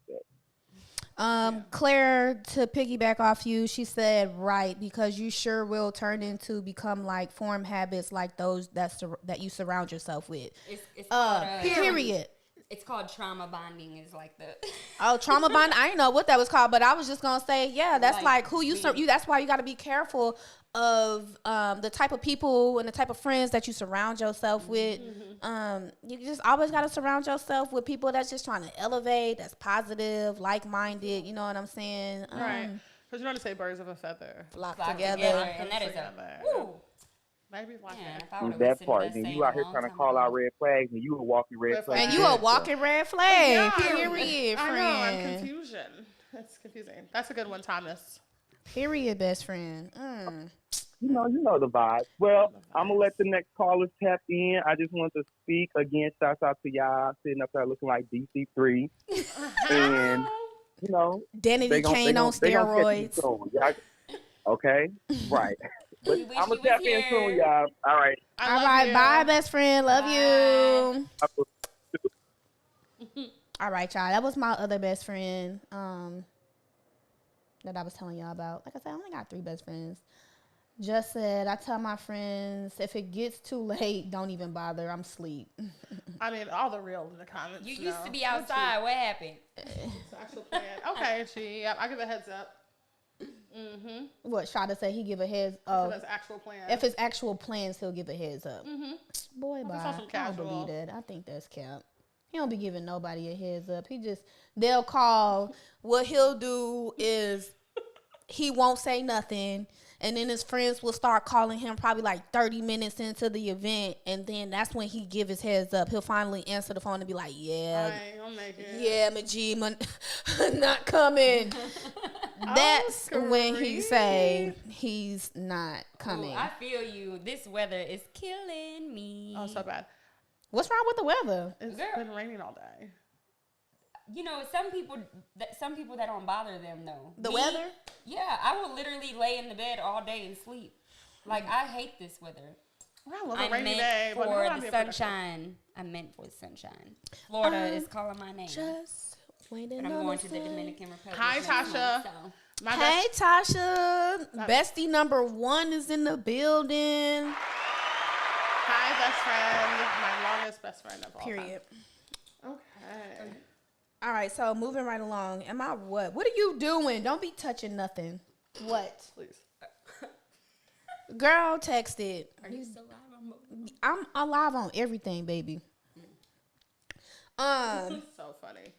that. Claire, to piggyback off you, she said, right, because you sure will become like form habits like those that you surround yourself with. It's called, period. It's called trauma bonding. Is like the Oh, trauma bond. I didn't know what that was called, but I was just gonna say, yeah, that's like who you. That's why you got to be careful of the type of people and the type of friends that you surround yourself with. You just always got to surround yourself with people that's just trying to elevate, that's positive, like-minded. You know what I'm saying? Right. Because you know how to say birds of a feather. Flock flock together. together, and that is a woo. Maybe like Man, that. if I would've That listened to part. that And saying you out a here long trying to time call ago. out red flags, and you a walking red flag. And you a walking red flag. Yeah. Period, I know, I'm friend. confusion. That's confusing. That's a good one, Thomas. Period, best friend. You know the vibe. Well, I'm gonna let the next callers tap in. I just want to speak again. Shouts out to y'all sitting up there looking like DC3, and Danity Kane on steroids. Okay, right. But We wish I'm gonna you tap was in soon, here. y'all. All right. I All love right, you. bye, best friend. Love Bye. you. All right, y'all. That was my other best friend that I was telling y'all about. Like I said, I only got 3 best friends. Just said, I tell my friends, if it gets too late, don't even bother. I'm asleep. I mean, all the real in the comments. You used to be outside. What happened? It's actual plan. Okay, I give a heads up. What Shada said, he give a heads So up. that's actual plan. If it's actual plans, he'll give a heads up. Boy, bye. That's also I don't casual. believe that. I think that's cap. He don't be giving nobody a heads up. They'll call. What he'll do is he won't say nothing. And then his friends will start calling him probably like 30 minutes into the event. And then that's when he give his heads up. He'll finally answer the phone and be like, yeah, I ain't gonna make it. yeah, Majid, not coming. That's when he say he's not coming. Ooh, I feel you. This weather is killing me. Oh, so bad. What's wrong with the weather? It's Girl. been raining all day. You know, some people that don't bother them though. The Me, weather? Yeah, I will literally lay in the bed all day and sleep. Like I hate this weather. Well, I love a I'm rainy meant day, but for I'm the sunshine. I'm meant for the sunshine. Florida is calling my name, Just waiting and I'm on going the to the sun. Dominican Republic. Hi, next Tasha. month, so. My Hey, best, Tasha. Bestie number 1 is in the building. hi, best friend. My longest best friend of all Period. time. Okay. All right, so moving right along. Am I what? What are you doing? Don't be touching nothing. What? Please. Girl texted. Are you still live on Mo- I'm alive on everything, baby. So funny.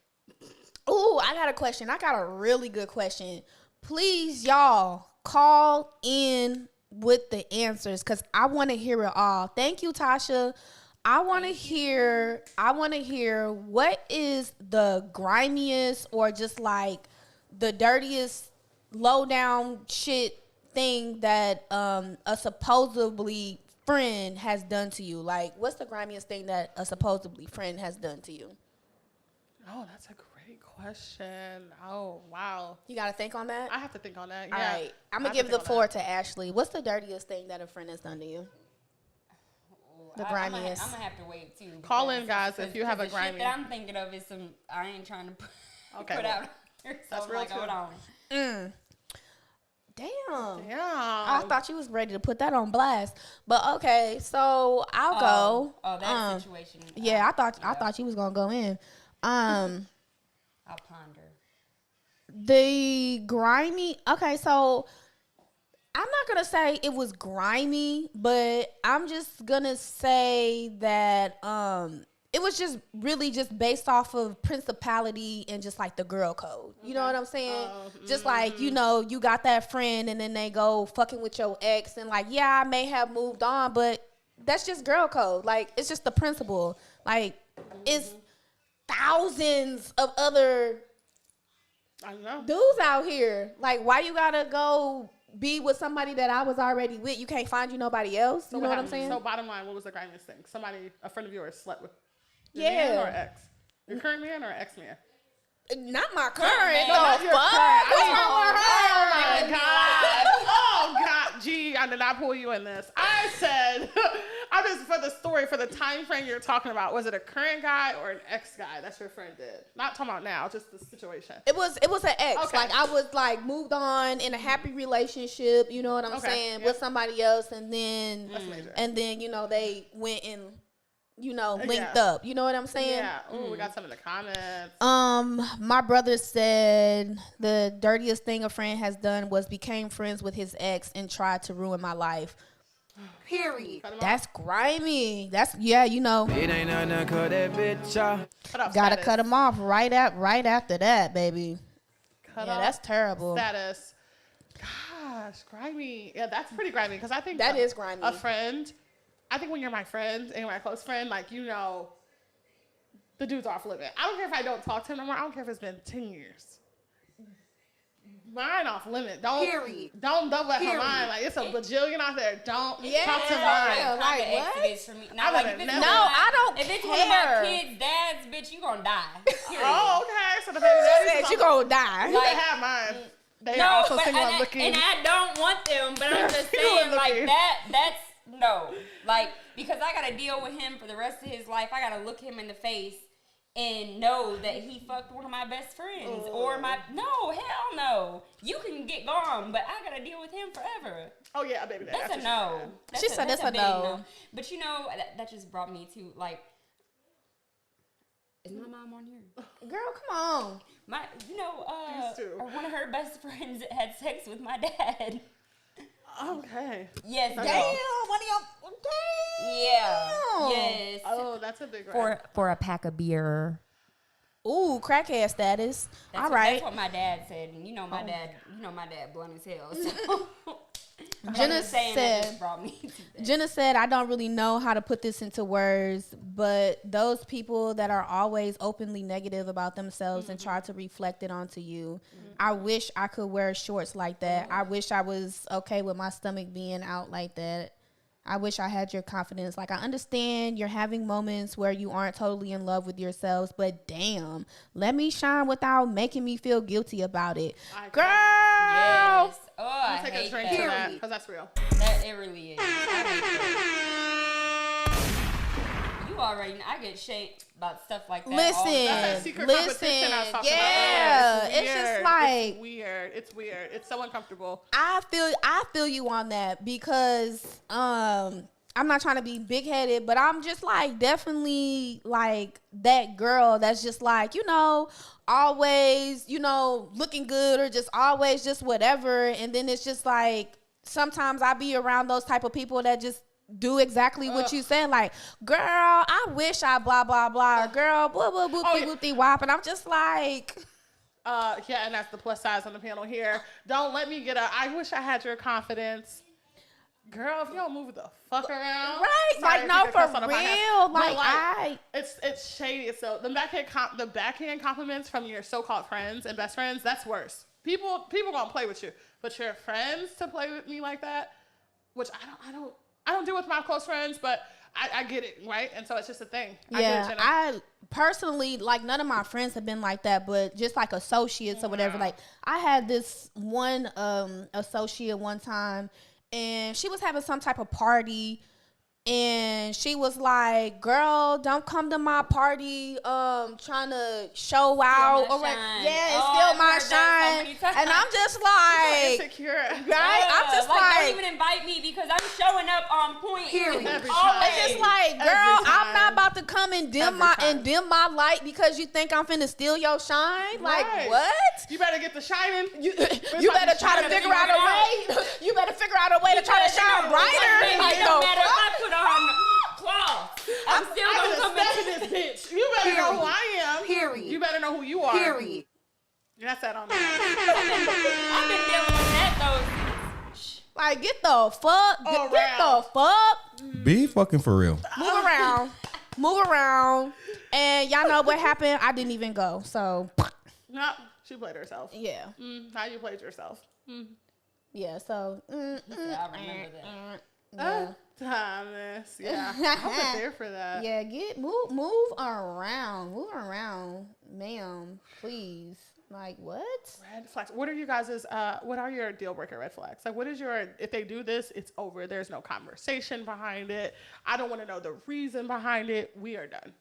Ooh, I got a question. I got a really good question. Please, y'all, call in with the answers because I want to hear it all. Thank you, Tasha. I want to hear what is the grimiest or just like the dirtiest low down shit thing that a supposedly friend has done to you. Like, what's the grimiest thing that a supposedly friend has done to you? Oh, that's a great question. Oh, wow. You got to think on that? I have to think on that. Yeah. All right. I'm I going have to give think the on floor that. to Ashley. What's the dirtiest thing that a friend has done to you? The I'm grimiest. gonna have to wait too. Call in, guys, if you have a the grimy. shit that I'm thinking of is some I ain't trying to Okay, put well, out here. So that's I'm real like, too. hold on. Damn. Yeah. I thought you was ready to put that on blast. But okay, so I'll go. Oh, that situation. Yeah, I thought you was gonna go in. I'll ponder. The grimy. Okay, so I'm not gonna say it was grimy, but I'm just gonna say that it was just really just based off of principality and just like the girl code. You know what I'm saying? Just like, you know, you got that friend and then they go fucking with your ex and like, yeah, I may have moved on, but that's just girl code. Like, it's just the principle. Like, it's thousands of other I know. dudes out here. Like, why you gotta go be with somebody that I was already with? You can't find you nobody else. So You know what I'm happened? saying? So bottom line, what was the grimiest thing? Somebody, a friend of yours, slept with your Yeah. man or ex? Your current man or ex man? Not my current. No, The not your fuck? current. What's I mean, wrong with her? Oh my god! Oh god! Gee, I did not pull you in this. I said, I just for the story, for the time frame you're talking about. Was it a current guy or an ex guy? That's your friend did. Not talking about now, just the situation. It was an ex. Okay. Like, I was like moved on in a happy relationship. You know what I'm Okay, saying? yep. With somebody else, and then That's major. you know, they went and, you know, linked Yeah. up. You know what I'm saying? Yeah. Ooh, we got some in the comments. My brother said the dirtiest thing a friend has done was became friends with his ex and tried to ruin my life. Period. Cut him That's grimy. That's, yeah, you know, It ain't nothing to cut that bitch off. off. Cut off gotta status. cut him off right after that, baby. Cut Yeah, off that's terrible. status. Gosh, grimy. Yeah, that's pretty grimy because I think That is grimy. A friend. I think when you're my friend and you're my close friend, like, you know, the dude's off limit. I don't care if I don't talk to him no more. I don't care if it's been 10 years. Mine off limit. Period. Don't double that for Period. mine. Like, it's a bajillion out there. Don't Yeah. talk to Yeah. mine. Like, Kinda what? exodus for me. I Now, like, would've if it's never- one of No, my- I don't If it's one care. of my kids' dads, bitch, you gonna die. Period. Oh, okay. So the baby She daddy's said you gonna die. You Like- can have mine. They No, are also but single and and looking. I don't want them, but I'm just Single saying and like looking. that's no. Like, because I gotta deal with him for the rest of his life. I gotta look him in the face and know that he fucked one of my best friends. Or no, hell no. You can get gone, but I gotta deal with him forever. Oh, yeah, baby daddy. That's a what no. She said that's a big no. But you know, that just brought me to like, is my mom on here? Girl, come on. My, you know, These two. one of her best friends had sex with my dad. Okay. Yes, Damn, girl. One of y'all. Yeah. Damn. Yes. Oh, that's a big red. For a pack of beer. Ooh, crackhead status. That's All what, right. That's what my dad said, and you know my dad blunt as hell. So. Jenna I'm just saying that said. just brought me to that. Jenna said, I don't really know how to put this into words, but those people that are always openly negative about themselves and try to reflect it onto you, I wish I could wear shorts like that. I wish I was okay with my stomach being out like that. I wish I had your confidence. Like, I understand you're having moments where you aren't totally in love with yourselves, but damn, let me shine without making me feel guilty about it. I agree. Girl! Yes. Oh, I Take a hate drink that. to that because that's real. That it really is. I hate that. You already know. I get shamed about stuff like that. all the Listen. time. That's that secret Listen, competition I was talking yeah, about. it's just weird. like- It's weird. It's weird. It's so uncomfortable. I feel you on that because I'm not trying to be big headed, but I'm just like definitely like that girl that's just like, you know, always, you know, looking good or just always just whatever. And then it's just like sometimes I be around those type of people that just do exactly what you said. Like, girl, I wish I blah blah blah. Girl, blah blah blah yeah. blah wop. And I'm just like, Yeah, and that's the plus size on the panel here. Don't let me get I wish I had your confidence. Girl, if you don't move the fuck around. right? Sorry Like, if no, you can cuss for on the podcast, real. but, Like, it's shady. So the backhand compliments from your so-called friends and best friends, that's worse. People gonna play with you, but your friends to play with me like that, which I don't do with my close friends, but I get it, right? And so it's just a thing. yeah, I personally, like, none of my friends have been like that, but just like associates or whatever. Like, I had this one associate one time, and she was having some type of party, And she was like, "Girl, don't come to my party trying to show out." my Or like, shine. yeah, it's Oh, still I've my heard that so many shine. times. And I'm just like, Insecure. right? I'm just don't like, even invite me because I'm showing up on point. Every Always. time. it's just like, Every girl, I'm time. not about to come and dim my light because you think I'm finna steal your shine. Like, Right. what? You better get the shining. You about better to try to shine figure it out a way. You better figure out a way to try to shine brighter. It Like, don't the matter if I fuck? put on cloth. I'm still I'm gonna gonna come step in. in this bitch. You better know who I am. Period. You better know who you are. Period. That's that on that. I've been dealing with that though. Like, get the fuck, get the fuck. Be fucking for real. Move around. And y'all know what happened? I didn't even go. So, No, she played herself. yeah. How you played yourself? Yeah, so. Yeah, I remember that. Yeah. Thomas. Yeah. I wasn't there for that. Yeah, move around. Move around, ma'am, please. Like, what? Red flags. What are you guys' what are your deal breaker red flags? Like, what is your, if they do this, it's over. There's no conversation behind it. I don't want to know the reason behind it. We are done.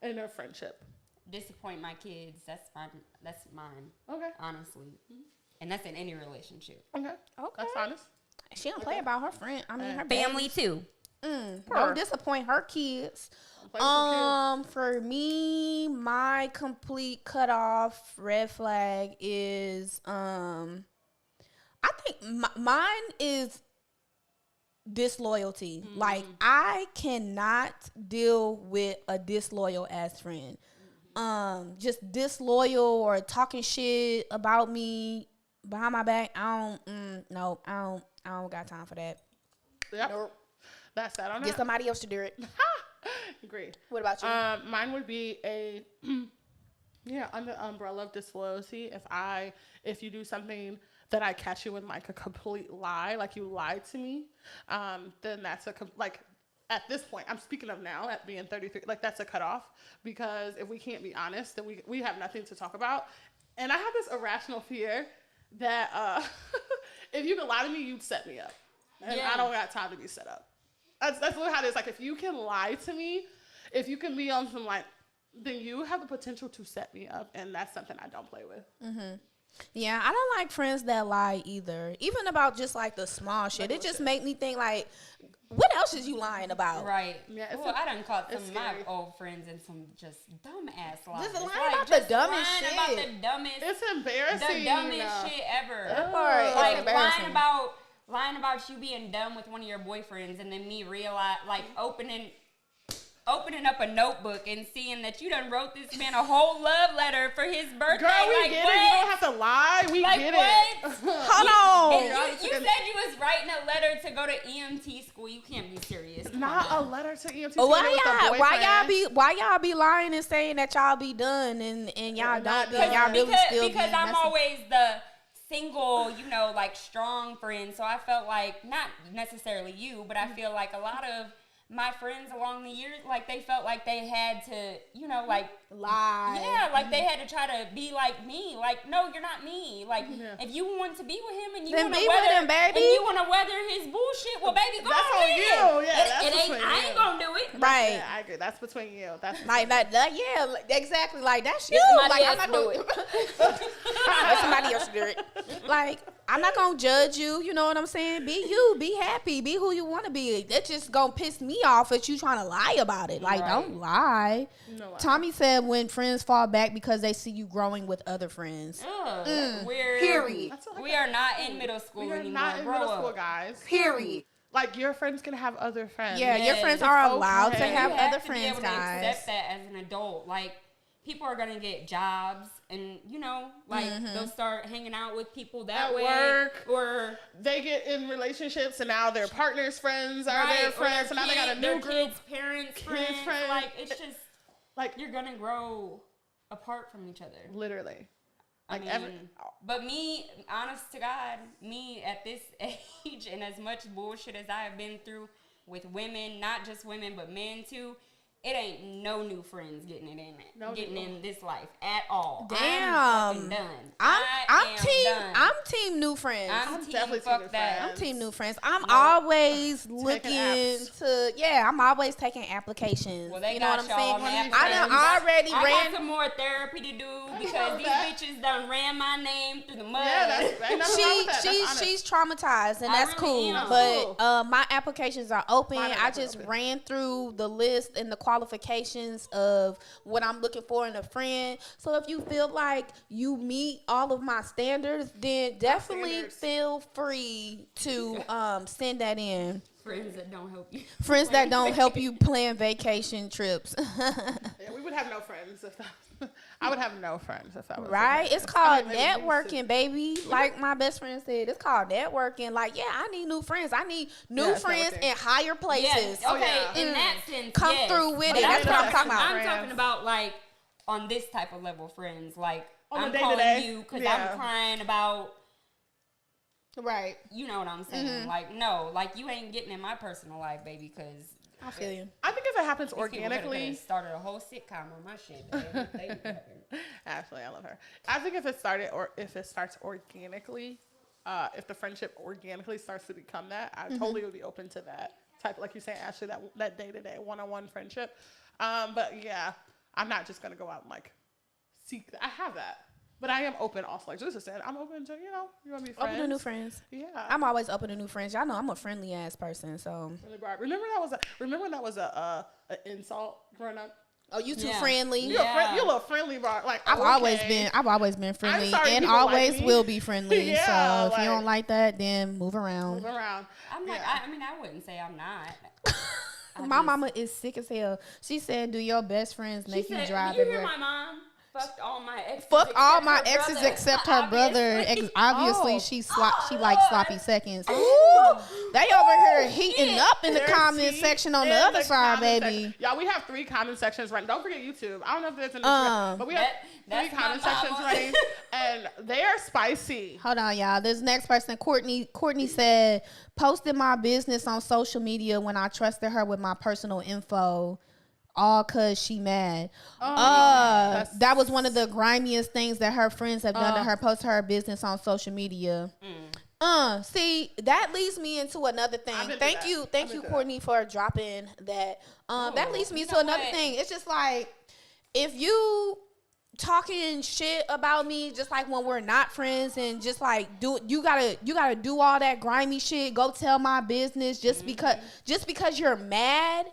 In a friendship. Disappoint my kids. That's mine. Okay. Honestly. And that's in any relationship. Okay. That's honest. She don't play about her friend. I mean, her Family too. Don't disappoint her kids. Play with the For me, my complete cutoff red flag is I think mine is disloyalty. Like, I cannot deal with a disloyal ass friend. Just disloyal or talking shit about me behind my back. I don't got time for that. Yep. That's that on Get that. somebody else to do it. Agree. What about you? Mine would be a under the umbrella of disloyalty. If you do something that I catch you in like a complete lie, like you lied to me, then that's like at this point, I'm speaking of now at being 33, like that's a cutoff, because if we can't be honest, then we have nothing to talk about. And I have this irrational fear that if you could lie to me, you'd set me up. And I don't got time to be set up. That's literally how it is. Like, if you can lie to me, if you can be on some like, then you have the potential to set me up, and that's something I don't play with. Yeah, I don't like friends that lie either. Even about just like the small shit. It just make me think like, what else is you lying about? Right. Yeah, it's well, I done caught some it's of my scary. old friends in some just dumb ass lies. Just lying Like, about the just dumbest lying shit. about the dumbest, It's embarrassing. the dumbest shit ever. That part is Like embarrassing. lying about you being done with one of your boyfriends, and then me realize, like, opening up a notebook and seeing that you done wrote this man a whole love letter for his birthday. Girl, we like, get what? it. You don't have to lie. We Like, get what? it. Hold on. And you said you was writing a letter to go to EMT school. You can't be serious. Come Not on. a letter to EMT. Why y'all be lying and saying that y'all be done and y'all don't be, and y'all really still because be I'm messing? always the single, like strong friend. So I felt like, not necessarily you, but I feel like a lot of my friends along the years, like they felt like they had to, like lie. yeah, like they had to try to be like me. Like, no, you're not me. Like, if you want to be with him and you Then want to be with weather, him, baby. and you want to weather his bullshit, well, baby, go That's on ahead. you. Yeah, that's it ain't. between I you. ain't gonna do it. Right. Yeah, I agree. That's between you. That's Like that, yeah, like, exactly. Like that's you. somebody Like I'm else not do gonna let somebody else do it. Like I'm not gonna judge you. You know what I'm saying? Be you. Be happy. Be who you want to be. That just gonna piss me off that you trying to lie about it. Like don't lie. No lie. Tommy said when friends fall back because they see you growing with other friends. We're Period. That's what I we are not in middle school We are anymore. not in Grow middle up. school, guys. Period. Like, your friends can have other friends. Yeah, your Yes, friends it's are allowed to okay. have You other to be friends, able to guys. accept that as an adult. Like, people are gonna get jobs, and they'll start hanging out with people that At way. work. Or They get in relationships, and now their partners' friends are their friends. So now they got a new group. Kids, parents, friends. friends. Like, it's just Like, you're gonna grow apart from each other. literally. I Like, mean, but me, honest to God, me at this age and as much bullshit as I have been through with women, not just women, but men too, it ain't no new friends getting it in it, No getting new- in this life at all. Damn. I'm fucking done. I am done. I'm team new friends. I'm team definitely fuck team that. friends. I'm team new friends. I'm always Taking looking apps. to, I'm always taking applications. Well, they you know got what I'm saying? y'all on I done already I ran. got some more therapy to do because these that. bitches done ran my name through the mud. Yeah, that's ain't nothing wrong with that. That's honest. She's traumatized, and I that's really cool. am. But Cool. my applications are open. Mine are I definitely just open. ran through the list and the qualifications of what I'm looking for in a friend. So if you feel like you meet all of my standards, then definitely standards. feel free to send that in. Friends that don't help you. Friends that don't help you plan vacation trips. Yeah, we would have no friends if that. I would have no friends if that was Right? the It's case. called I mean, maybe we used to. networking, baby. Like my best friend said, it's called networking. Like, yeah, I need new friends. I need new Yeah, it's friends networking. in higher places. Yes. Okay. yeah. In that sense, Come yes. through with But it. That's what I'm talking about. I'm Friends. talking about like on this type of level friends. Like On the I'm day-to-day. calling you because Yeah. I'm crying about. Right. You know what I'm saying? Like no, like you ain't getting in my personal life, baby. Because I feel you. I think if it happens organically, organically, started a whole sitcom on my shit. Baby. Ashley, I love her. I think if it starts organically, if the friendship organically starts to become that, I totally would be open to that type, like you say, Ashley, that day-to-day one-on-one friendship. But yeah, I'm not just gonna go out and like seek. I have that, but I am open also. Like Julissa said, I'm open to you want to be friends. Open to new friends. Yeah. I'm always open to new friends. Y'all know I'm a friendly ass person, so. Really broad. Remember when that was a insult growing up. Oh, you too Yeah. friendly. You a little friendly, bro. Like I've okay. always been friendly sorry and people like always me. will be friendly. Yeah, so if like- you don't like that, then move around. Move around. I'm like, Yeah. I mean, I wouldn't say I'm not. My mama is sick as hell. She said, "Do your best friends She make you said, drive "You hear everywhere?" my mom? Fucked all my exes. Fuck all except my her exes brother." except her brother. Obviously, Oh. she likes sloppy seconds. Ooh, they over here heating up in the There's comment tea section on the in other side, comment baby. section. Y'all, we have 3 comment sections running. Don't forget YouTube. I don't know if there's an Instagram, but we have That's 3 my comment sections mama. running, and they are spicy. Hold on, y'all. This next person, Courtney said, posted my business on social media when I trusted her with my personal info. All cause she mad. That was one of the grimiest things that her friends have done to her. Post her business on social media. See, that leads me into another thing. I've been Thank through you, that. thank I've you, been through Courtney, for dropping that. That leads me you to know another what? thing. It's just like if you talking shit about me just like when we're not friends and just like you gotta do all that grimy shit, go tell my business just because you're mad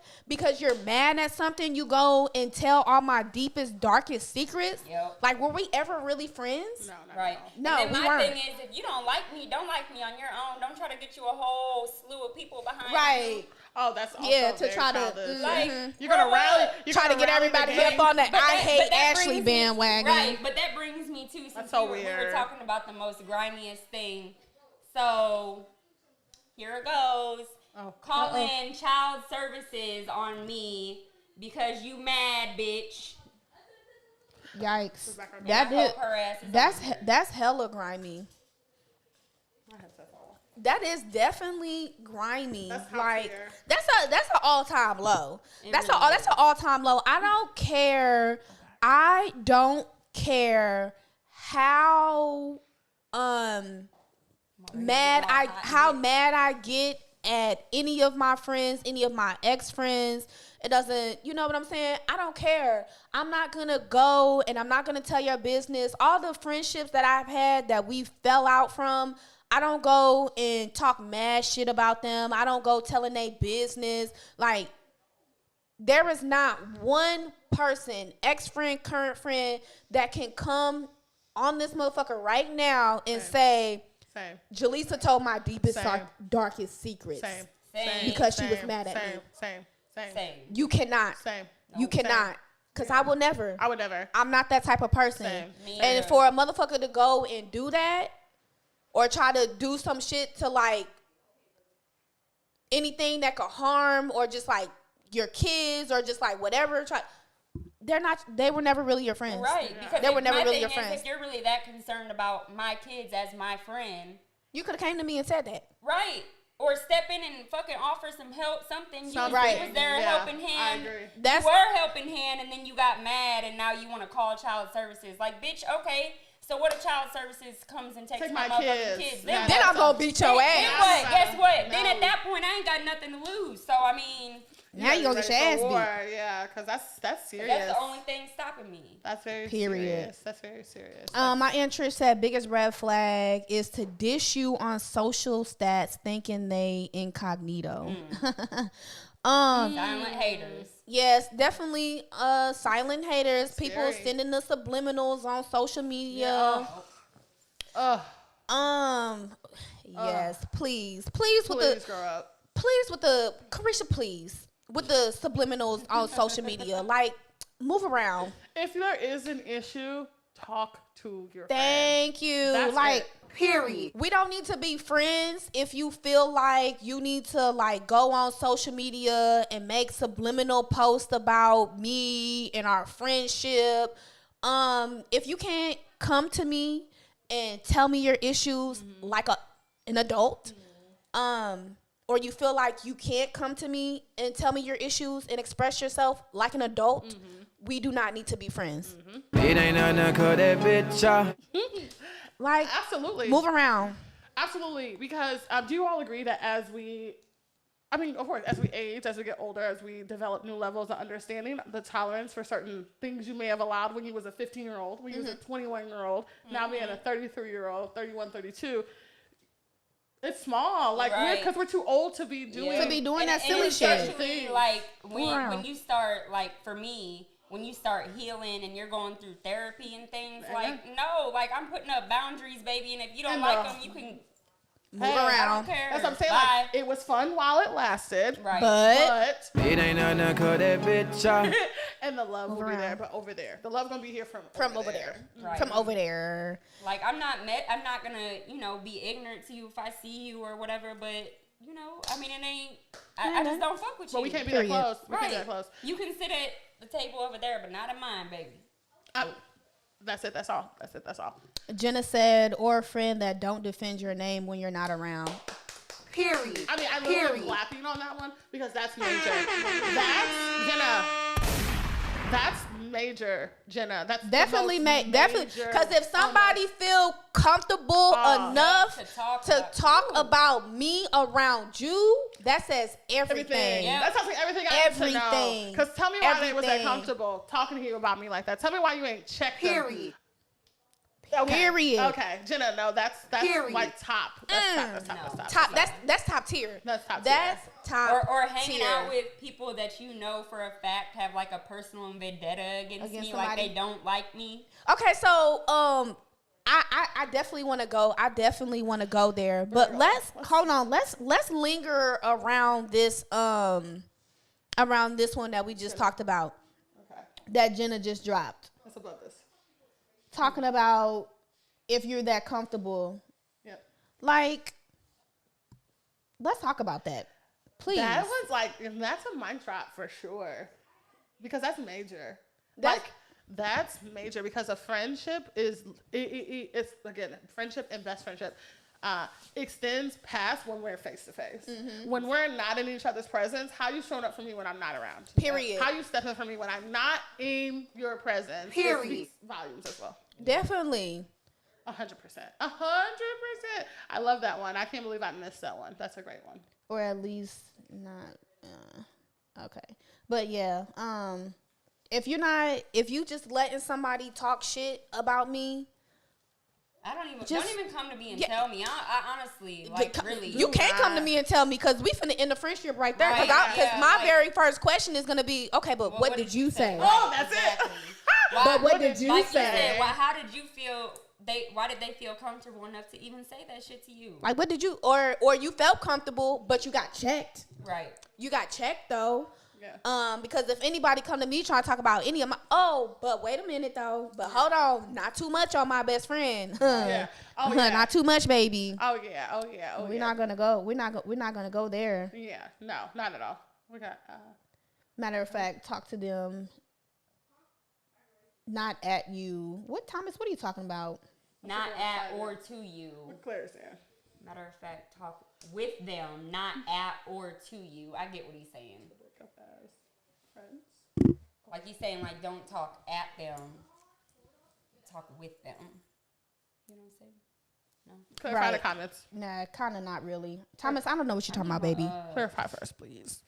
at something, you go and tell all my deepest darkest secrets. Yep. Like, were we ever really friends? No, Right. No, And we then my weren't. thing is, if you don't like me, don't like me on your own. Don't try to get you a whole slew of people behind Right. you. Oh, that's also Yeah, to very try to, childish. Like, You're gonna grow rally. up. You're Try to gonna get rally the everybody gang. up on that But I that- hate but that Ashley brings me- bandwagon. Right, but that brings me to, since That's so we were weird. talking about the most grimiest thing. So, here it goes. Oh. Calling child services on me because you mad, bitch. Yikes. Rebecca, That I did, hope her ass is that's hella grimy. My headset's all- That is definitely grimy. That's top Like tier. that's an all time low. That's really that's an all time low. I don't care. I don't care how mad I get at any of my friends, any of my ex friends. It doesn't, you know what I'm saying? I don't care. I'm not gonna go and I'm not gonna tell your business. All the friendships that I've had that we fell out from, I don't go and talk mad shit about them. I don't go telling their business. Like, there is not one person, ex-friend, current friend, that can come on this motherfucker right now and say, Same. Jaleesa told my deepest, Same. darkest secrets. Same. Same. Because she was Same. mad at Same. me. Same. Same. Same. You cannot. Same. You cannot. Because I will never. I would never. I'm not that type of person. Same. Me And either. for a motherfucker to go and do that or try to do some shit to like anything that could harm or just like your kids or just like whatever, they were never really your friends. Right, because They were if never my really thing your is, friends. if you're really that concerned about my kids as my friend, You could have came to me and said that. right? or step in and fucking offer some help, something. You Right. was there, Yeah, helping hand. I agree. That's you were helping hand, and then you got mad, and now you want to call child services. Like, bitch, okay. So what if child services comes and takes Take my my motherfucking kids. kids? Yeah, then I'm gonna beat your Then ass. what? Guess what? No. Then at that point, I ain't got nothing to lose. So I mean, Now you gonna get your ready ass for beat. war. Yeah, because that's serious. that's the only thing stopping me. That's very Period. serious. That's very serious. My interest said biggest red flag is to dish you on social stats thinking they incognito. Silent haters. Yes, definitely silent haters. People Scary. sending the subliminals on social media. Yeah. Ugh. Yes, please with Please the grow up. please with the Carisha, please with the subliminals on social media. Like, move around. If there is an issue, talk to your friend. Thank you. That's like, it. period. We don't need to be friends if you feel like you need to like go on social media and make subliminal posts about me and our friendship. If you can't come to me and tell me your issues like an adult, or you feel like you can't come to me and tell me your issues and express yourself like an adult, we do not need to be friends. It ain't nothing called that bitch. Like, Absolutely. move around. Absolutely. Because do you all agree that as we age, as we get older, as we develop new levels of understanding, the tolerance for certain things you may have allowed when you was a 15-year-old, when you was a 21-year-old, now being a 33-year-old, 31, 32, it's small. Like, Right. because we're too old to be doing To be doing that And silly shit. especially, like, Wow. when you start, like, for me, when you start healing and you're going through therapy and things, like, no, like, I'm putting up boundaries, baby, and if you don't And like the- them, you can Move Hey, I around. don't care. That's what I'm saying. Bye. Like, it was fun while it lasted. Right. But But It ain't nothing called that bitch. and the love will be around. there, but over there. The love's gonna be here from over there. Right. From over there. Like, I'm not gonna, be ignorant to you if I see you or whatever, but, I mean, it ain't, I just don't fuck with you. But we can't be Period. that close. We Right. can't be that close. You can sit at the table over there, but not at mine, baby. That's it. That's all. That's it. That's all. Jenna said, or a friend that don't defend your name when you're not around. Period. I mean, I literally am laughing on that one because that's major. That's Jenna. That's major, Jenna. That's Definitely major. definitely, because if somebody feel comfortable enough To talk about me around you, that says everything. everything. Yeah. That's something everything I need to know. Everything. Because tell me why they was that Everything. comfortable talking to you about me like that. Tell me why you ain't checked them. Period. Okay. Period. Okay, Jenna. No, that's Period. like top. That's top. No. Top. That's top tier. That's top tier. That's top. Or hanging tier. out with people that you know for a fact have like a personal vendetta against me, like somebody. they don't like me. Okay, so I definitely want to go. I definitely want to go there. But let's hold on. Let's linger around this one that we just talked about. Okay, That Jenna just dropped. let's above this. Talking about if you're that comfortable. Yep. Like, let's talk about that. Please. That was like, and that's a mic drop for sure, because that's major. That's- That's major because a friendship is it's again friendship and best friendship extends past when we're face to face. When we're not in each other's presence, how you showing up for me when I'm not around? Period. How you stepping for me when I'm not in your presence? It Period. speaks volumes as well. Definitely. 100%. 100%. I love that one. I can't believe I missed that one. That's a great one. Or at least not. Okay. But yeah. If you just letting somebody talk shit about me, Don't Just- even come to me and Yeah. tell me. I honestly, like, really. you can't come to me and tell me because we finna end the friendship right there. Because Right, yeah, my like- very first question is gonna be, okay, but Well, what did you say? Oh, that's it. Exactly. But what did you like say? You said, how did you feel? Why did they feel comfortable enough to even say that shit to you? Like, what did you, or you felt comfortable, but you got checked. Right. You got checked though. Yeah. Because if anybody come to me trying to talk about any of my, but wait a minute though, but hold on, not too much on my best friend. Yeah. Oh, yeah. Not too much, baby. Oh yeah. Oh yeah. Oh We're yeah. not gonna go. We're not gonna go there. Yeah. No, not at all. We got. Matter of fact, talk to them. Not at you. What, Thomas? What are you talking about? Not at or to you. Claire's there. Matter of fact, talk with them, not at or to you. I get what he's saying. Friends. Like he's saying, like, don't talk at them, talk with them. You know what I'm saying? No. Clarify the Right. comments. Nah, kind of not really. Thomas, I don't know what you're talking about, baby. Clarify first, please.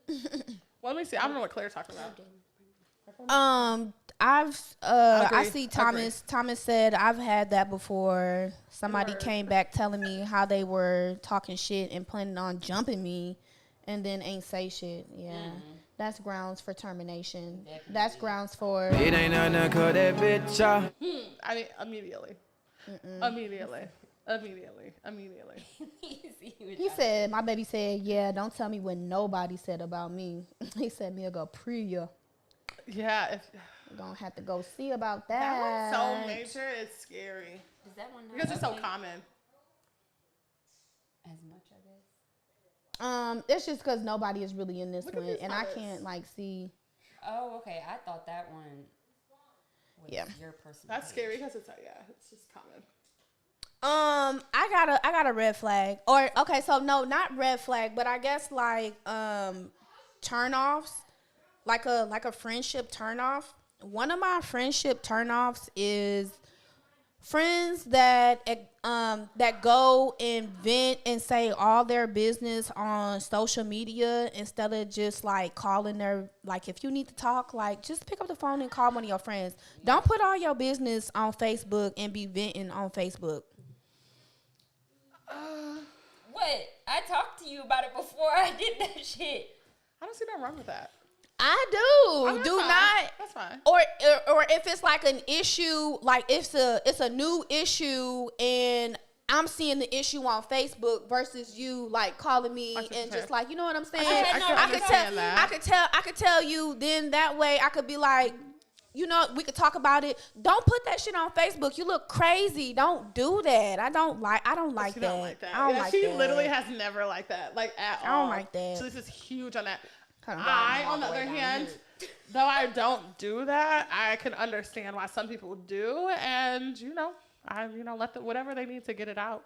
Well, let me see. I don't know what Claire's talking about. I Agree. see Thomas. Thomas said I've had that before. Somebody came back telling me how they were talking shit and planning on jumping me, and then ain't say shit. Yeah, that's grounds for termination. That's grounds for. It ain't nothing to cut that bitch off. I mean, immediately. Immediately. He said, my baby said, yeah, don't tell me what nobody said about me. He said, me go Priya. Yeah, if We're gonna have to go see about that that. one's so major, it's scary Is that one not because it's so okay? common. As much, I guess. It's just because nobody is really in this Look at one, these and I colors. can't like see. Oh, okay. I thought that one was Yeah. your personal That's page. scary because it's it's just common. I got a red flag, or okay, so no, not red flag, but I guess like turnoffs, like a friendship turnoff. One of my friendship turnoffs is friends that go and vent and say all their business on social media instead of just like calling their, like, if you need to talk, like, just pick up the phone and call one of your friends. Don't put all your business on Facebook and be venting on Facebook. What? I talked to you about it before I did that shit. I don't see nothing wrong with that. I do. I mean, Do that's fine. not. That's fine. Or if it's like an issue, like it's a new issue and I'm seeing the issue on Facebook versus you like calling me and 100%. just like, you know what I'm saying? I can understand that. I could tell you, then that way I could be like, you know, we could talk about it. Don't put that shit on Facebook. You look crazy. Don't do that. I don't like She that. don't like that. I don't Yeah, like she that. literally has never liked that, like at all. I don't like that. So this is huge on that. Hold on. I, on the other hand, though I don't do that, I can understand why some people do, and let them whatever they need to get it out.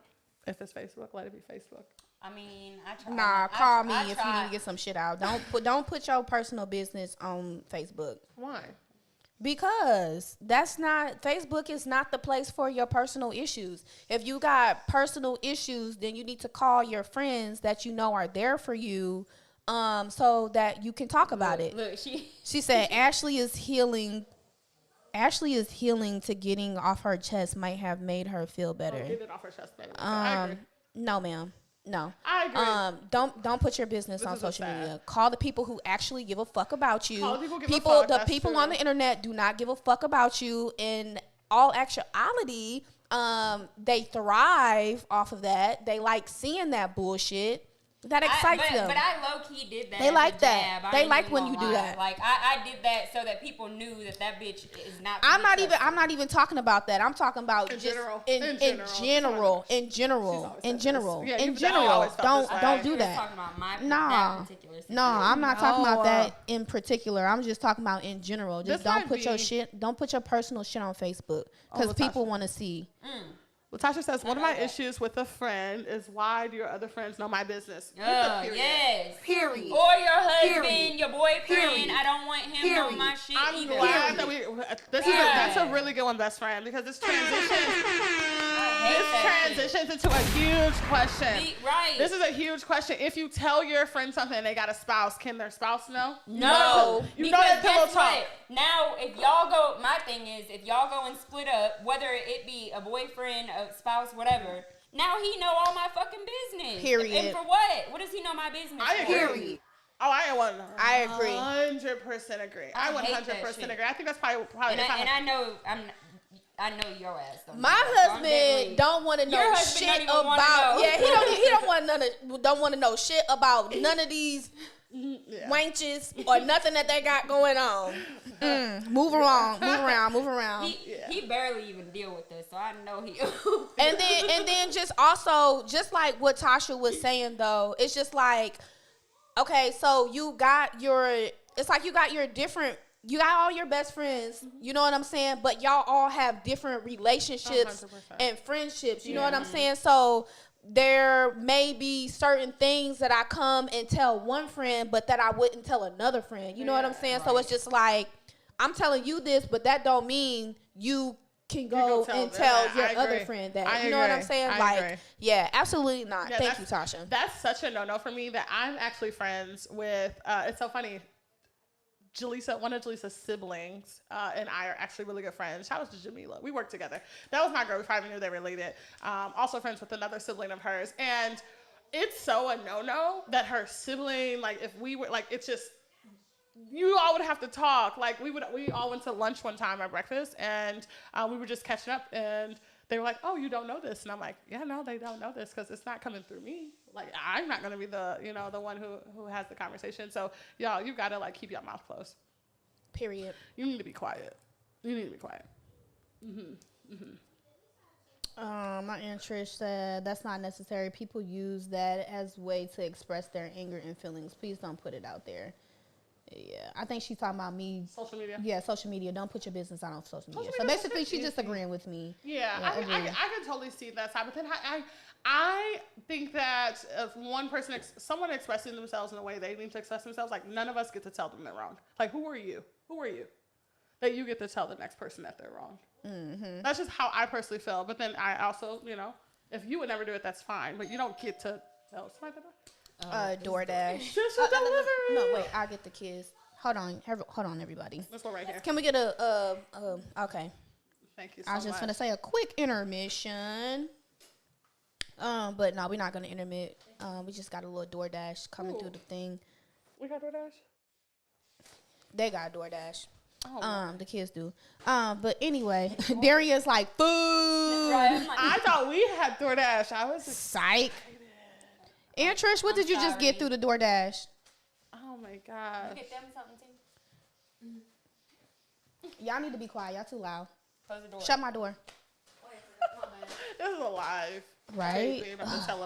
If it's Facebook, let it be Facebook. I mean, I try. Nah, call me I if you try. need to get some shit out. Don't put your personal business on Facebook. Why? Because Facebook is not the place for your personal issues. If you got personal issues, then you need to call your friends that you know are there for you, so that you can talk about it. Look, She said Ashley is healing to getting off her chest might have made her feel better. Get it off her chest, baby. I agree. No, ma'am. No. I agree. Don't put your business on is what's social sad. media. Call the people who actually give a fuck about you. Call the people who give a fuck, The that's people true. on the internet do not give a fuck about you. In all actuality, they thrive off of that. They like seeing that bullshit. That excites them. But I low key did that. They as like a that. jab. I They ain't like even when you gonna do lie. that. Like I did that so that people knew that bitch is not. to I'm be not even. trusted. I'm not even talking about that. I'm talking about In just general. in In general. general. In She's general. always said In this. Yeah, general. you always felt this Don't way. do You was that. talking about that Nah, particular no, situation. I'm not talking about No. that in particular. I'm just talking about in general. Just This don't might put your be- shit. Don't put your personal shit on Facebook because Latasha. people want to see. Latasha says, one of my issues with a friend is why do your other friends know my business? With a Oh, period. yes. Period. Or your husband, Period. your boyfriend. Period. I don't want him knowing my shit I'm either. glad that that's a really good one, best friend, because this transitions into a huge question. Right. This is a huge question. If you tell your friend something and they got a spouse, can their spouse know? No, You know because that pillow guess talk. what? Now, if y'all go, my thing is, if y'all go and split up, whether it be a boyfriend, a spouse, whatever, now he know all my fucking business. Period. And for what? What does he know my business I for? agree. Oh, I agree. 100% agree. I I hate that 100% shit. agree. I think that's probably And if I know I know your ass. Don't My do that, so I'm husband definitely- don't want to Your know husband shit don't even wanna about. know. Yeah, he don't want to know shit about none of these wenches or nothing that they got going on. Move around. He barely even deal with this, so I know he. And then just also, just like what Tasha was saying though, it's just like, okay, so you got all your best friends, you know what I'm saying? But y'all all have different relationships 100%. and friendships, you know what I'm saying? So there may be certain things that I come and tell one friend, but that I wouldn't tell another friend. You know what I'm saying? So it's just like, I'm telling you this, but that don't mean you can go and tell your other friend that. You know what I'm saying? Like, yeah, absolutely not. Yeah, Thank you, Tasha. That's such a no-no for me that I'm actually friends with, it's so funny, Jaleesa, one of Jaleesa's siblings, and I are actually really good friends. Shout out to Jamila. We work together. That was my girl. We probably knew they were related. Also friends with another sibling of hers. And it's so a no-no that her sibling, like, if we were, like, it's just, you all would have to talk. Like, we all went to lunch one time at breakfast, and we were just catching up, and they were like, oh, you don't know this. And I'm like, yeah, no, they don't know this because it's not coming through me. Like, I'm not going to be the, the one who has the conversation. So, y'all, you got to, like, keep your mouth closed. Period. You need to be quiet. My interest said that's not necessary. People use that as way to express their anger and feelings. Please don't put it out there. Yeah, I think she's talking about me. Social media? Yeah, social media. Don't put your business out on social media. So basically, she's just agreeing with me. Yeah, I can totally see that side. But then I think that if someone expressing themselves in the way they need to express themselves, like, none of us get to tell them they're wrong. Like, who are you? That you get to tell the next person that they're wrong. Mm-hmm. That's just how I personally feel. But then I also, if you would never do it, that's fine. But you don't get to tell somebody that. DoorDash. No, wait, I'll get the kids. Hold on, everybody. This one right here. Can we get okay. Thank you so much. I was just going to say a quick intermission. But no, we're not going to intermit. We just got a little DoorDash coming through the thing. We got DoorDash? They got DoorDash. Oh, the kids do. But anyway, Daria's like, food. I thought we had DoorDash. I was psych. And Trish, what did you just get through the DoorDash? Oh my God. Get them something too. Y'all need to be quiet. Y'all too loud. Close the door. Shut my door. This is alive. Right?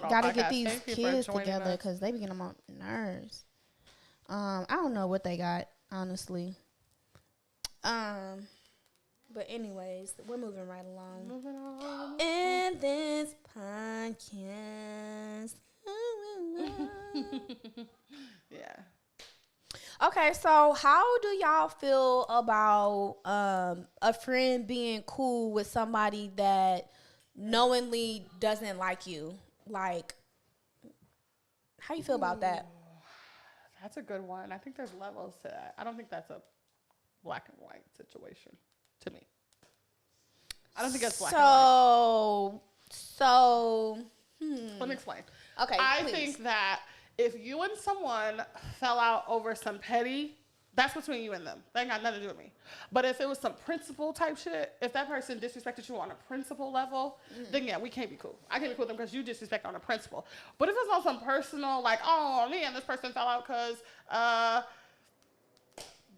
Gotta get these kids together because they be getting on my nerves. I don't know what they got, honestly. But anyways, we're moving right along. And this podcast. Yeah. Okay, so how do y'all feel about a friend being cool with somebody that knowingly doesn't like you? Like, how you feel about that? That's a good one. I think there's levels to that. I don't think that's a black and white situation to me. I don't think it's black and white. Let me explain. Okay, I please. think that if you and someone fell out over some petty, that's between you and them. That ain't got nothing to do with me. But if it was some principle type shit, if that person disrespected you on a principle level, then yeah, we can't be cool. I can't be cool with them because you disrespect on a principle. But if it's on some personal, like, oh man, this person fell out because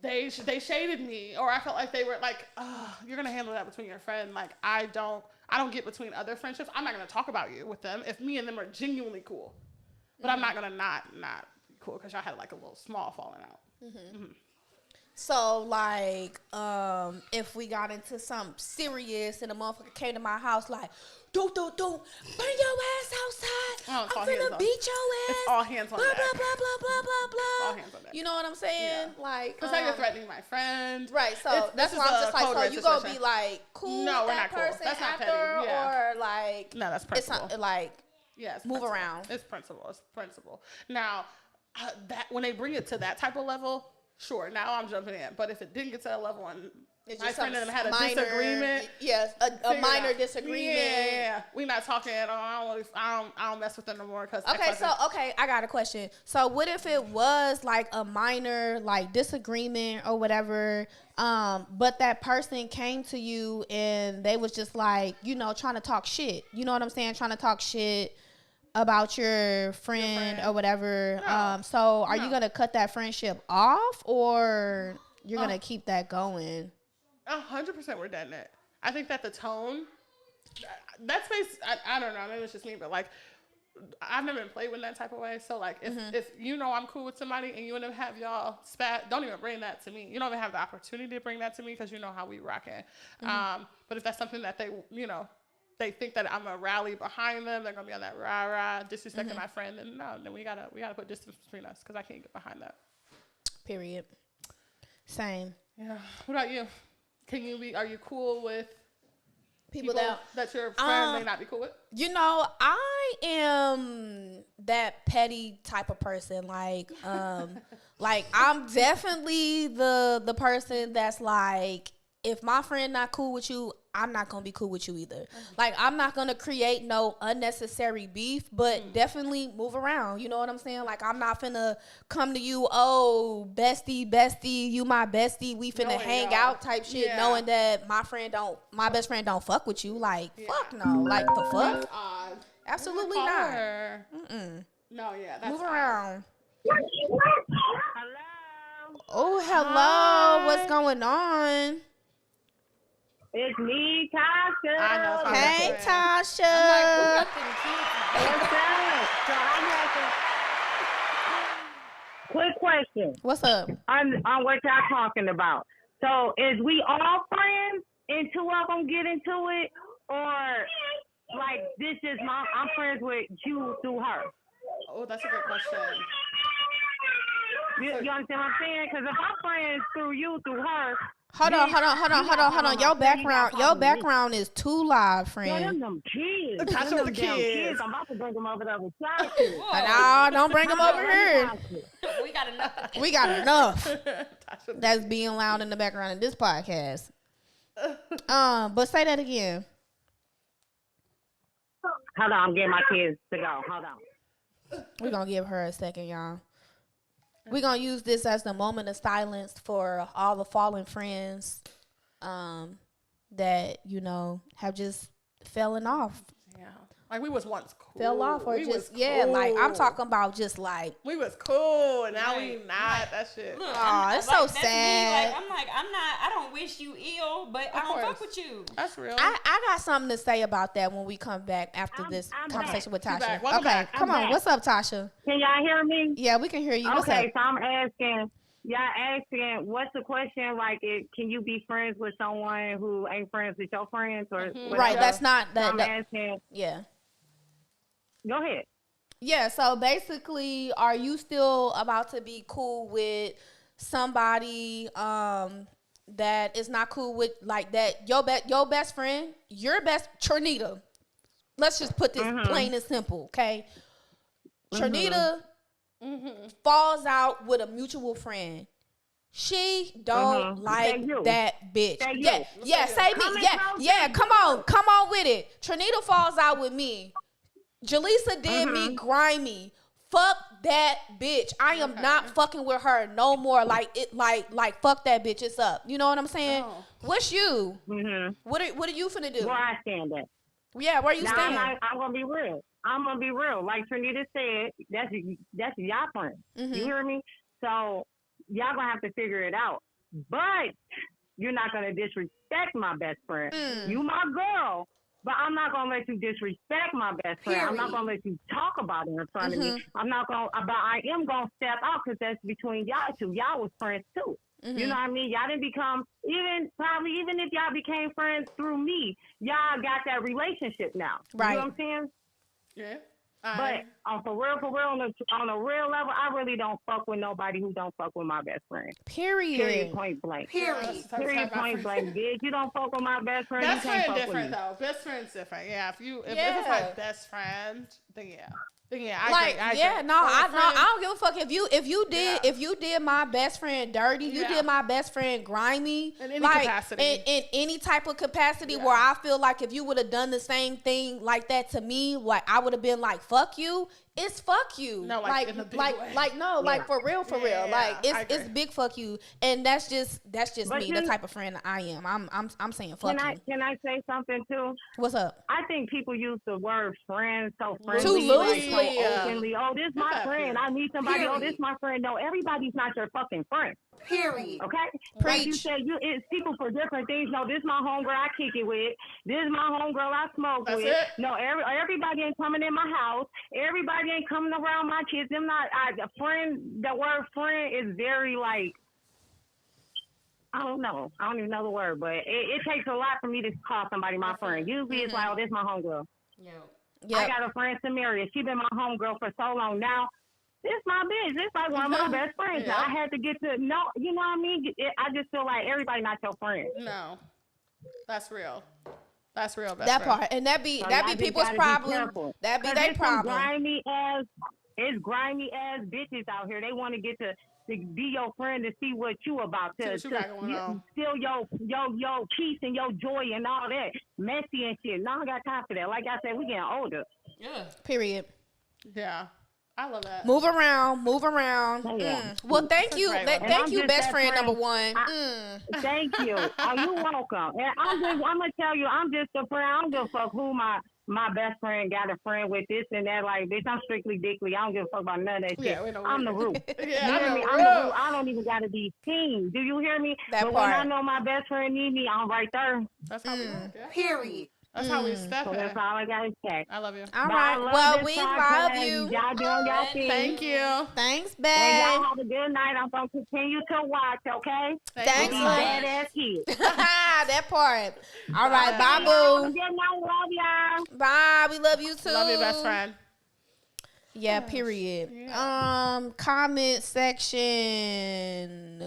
they shaded me, or I felt like they were like, oh, you're gonna handle that between your friend. Like, I don't get between other friendships. I'm not gonna talk about you with them if me and them are genuinely cool. But I'm not gonna not be cool because y'all had like a little small falling out. So, like, if we got into something serious and a motherfucker came to my house like, don't, bring your ass outside. I'm finna beat your ass. It's all hands on blah, that. blah, blah, blah, blah, blah. All hands on that. You know what I'm saying? Yeah. Like, Because now you're threatening my friend. right, so that's why I'm just like, so you gonna be like cool No, with we're that not cool. person That's not after, petty. Yeah. or like, No, that's it's principle. not, like, Yeah, it's move principle. around. It's principle. It's principle. Now, that when they bring it to that type of level, sure, now I'm jumping in. But if it didn't get to that level and it's my just friend some and them had a minor disagreement, yes, a figure it minor out. disagreement. Yeah, we not talking. I don't mess with them no more. Cause Okay, I got a question. So what if it was like a minor like disagreement or whatever, but that person came to you and they was just like, trying to talk shit. You know what I'm saying? Trying to talk shit about your friend or whatever. No. So are you gonna cut that friendship off, or you're gonna keep that going? 100% we're dead in it. I think that the tone, that space, I don't know, maybe it's just me, but like, I've never been played with that type of way. So like, if I'm cool with somebody and you and them have y'all spat, don't even bring that to me. You don't even have the opportunity to bring that to me because you know how we rockin'. But if that's something that they, they think that I'm gonna rally behind them. They're gonna be on that rah rah disrespecting my friend. And no, then we gotta put distance between us because I can't get behind that. Period. Same. Yeah. What about you? Are you cool with People that your friend may not be cool with? You know, I am that petty type of person. Like, like I'm definitely the person that's like, if my friend not cool with you, I'm not gonna be cool with you either. Like, I'm not gonna create no unnecessary beef, but definitely move around. You know what I'm saying? Like, I'm not finna come to you, oh, bestie, you my bestie, we finna hang out type shit, knowing that my best friend don't fuck with you. Like, fuck no. Like, the fuck? That's odd. Absolutely not. No, yeah, that's Move odd. around. Hello. Oh, hello. What's going on? It's me, Tasha. I know. It's my Hey, best friend. Tasha. What's up? So I have a quick question What's up? on what y'all talking about. So is we all friends and two of them get into it, or like this is I'm friends with you through her? Oh, that's a good question. You understand what I'm saying? Because if I'm friends through you through her. Hold on. Your background is too loud, friend. Them kids. That's Them what the damn kids. I'm about to bring them over there with y'all. No, don't bring them over here. We got enough. We got enough. Tasha, That's being loud in the background of this podcast. But say that again. Hold on, I'm getting my kids to go. Hold on. We're gonna give her a second, y'all. We're gonna use this as the moment of silence for all the fallen friends that, you know, have just fallen off. yeah. Like we was once cool. Fell off or We was just like I'm cool. talking about just like We was cool, and now Right, we not. That shit. Look, Aw, it's so that's me, sad. I don't wish you ill, but I don't fuck course. with you. That's real. I got something to say about that when we come back after this I'm conversation with You Tasha. back. Welcome Okay, back. come I'm on. back. What's up, Tasha? Can y'all hear me? Yeah, we can hear you. What's Okay, up? so I'm asking, what's the question? Like, can you be friends with someone who ain't friends with your friends? Or whatever? Right, that's not So that. I'm asking, Yeah. go ahead. Yeah, so basically, are you still about to be cool with somebody that is not cool with, like, that your best friend, Trinita? Let's just put this plain and simple, okay? Trinita falls out with a mutual friend. She don't like Say you. that bitch. Say you. Yeah, say me. Comment Yeah, close. come on with it. Trinita falls out with me. Jaleesa did me grimy. Fuck that bitch. I am not fucking with her no more. Like fuck that bitch. It's up. You know what I'm saying? Oh. What's you? Mm-hmm. What are you finna do? Where I stand at. Yeah, where you Now, stand? I'm gonna be real. I'm gonna be real. Like Trinita said, that's y'all friend. Mm-hmm. You hear me? So y'all gonna have to figure it out. But you're not gonna disrespect my best friend. You my girl, but I'm not gonna let you disrespect my best friend. I'm not gonna let you talk about it in front of me. I'm not gonna. But I am gonna step out because that's between y'all two. Y'all was friends too. You know what I mean? Y'all didn't become even if y'all became friends through me, y'all got that relationship now. Right. You know what I'm saying? Yeah. But for real, on a real level, I really don't fuck with nobody who don't fuck with my best friend. Period. Point blank. Period. Point blank. Bitch, you don't fuck with my best friend. Best you can't friend fuck different with me. though. Best friend's different. Yeah. If it's Yeah. my best friend, then yeah. I Like, agree. yeah, no, I don't give a fuck if you did my best friend dirty, you Yeah. did my best friend grimy, In any like, capacity. in any type of capacity where I feel like if you would have done the same thing like that to me, like I would have been like, fuck you. It's fuck you. No, like, in a big way. Like for real. Yeah, Like I it's agree. big fuck you, and that's just But me, the type of friend I am. I'm saying fuck you. Can I say something too? What's up? I think people use the word friend so friendly, Too like, loosely. so openly. Oh, this my That's friend. I need somebody. Oh, this my friend. No, everybody's not your fucking friend. Period. Okay? Like you Preach. said, it's people for different things. No, this my homegirl I kick it with. This is my homegirl I smoke That's with. it. No, everybody ain't coming in my house. Everybody ain't coming around my kids. The word friend is very like, I don't know. I don't even know the word, but it takes a lot for me to call somebody my friend. Usually it's like, oh, this my homegirl. Yo. I got a friend, Samaria. She been my homegirl for so long now. This my bitch. It's like one of my best friends. Yeah. I had to get to know, you know what I mean? I just feel like everybody not your friend. No, that's real. That's real. Best That friend. part, and that be So that y'all be just people's gotta be problem. careful. That be 'Cause their there's some problem. It's grimy ass bitches out here. They want to get to be your friend to see what you about See to, what you got going on. steal your peace and your joy and all that messy and shit. No, I got time for that. Like I said, we getting older. Yeah. Period. Yeah, I love that. Move around. Yeah. Well, thank you, great one. And thank I'm you, just best that friend friend. number one. Thank you. Oh, you welcome. And I'm gonna tell you, I'm just a friend. I don't give a fuck who my best friend got a friend with this and that. Like, bitch, I'm strictly dickly. I don't give a fuck about none of that shit. Yeah, we know I'm we- the root. Yeah, You I hear know. me? I'm the root. I don't even gotta be seen. Do you hear me? That but when I part. know my best friend need me, I'm right there. That's how we work. Yeah. Period. That's how we step So that's in. all I gotta say. I love you. All But I right. love Well, this we podcast. love you. Y'all doing y'all thing. Thank you. Thanks, And babe. y'all have a good night. I'm gonna continue to watch. Okay. Thanks, These love. badass kids. That part. All right. Bye, Have a boo. good night. Love y'all. Bye. We love you too. Love you, best friend. Yeah, period. Comment section.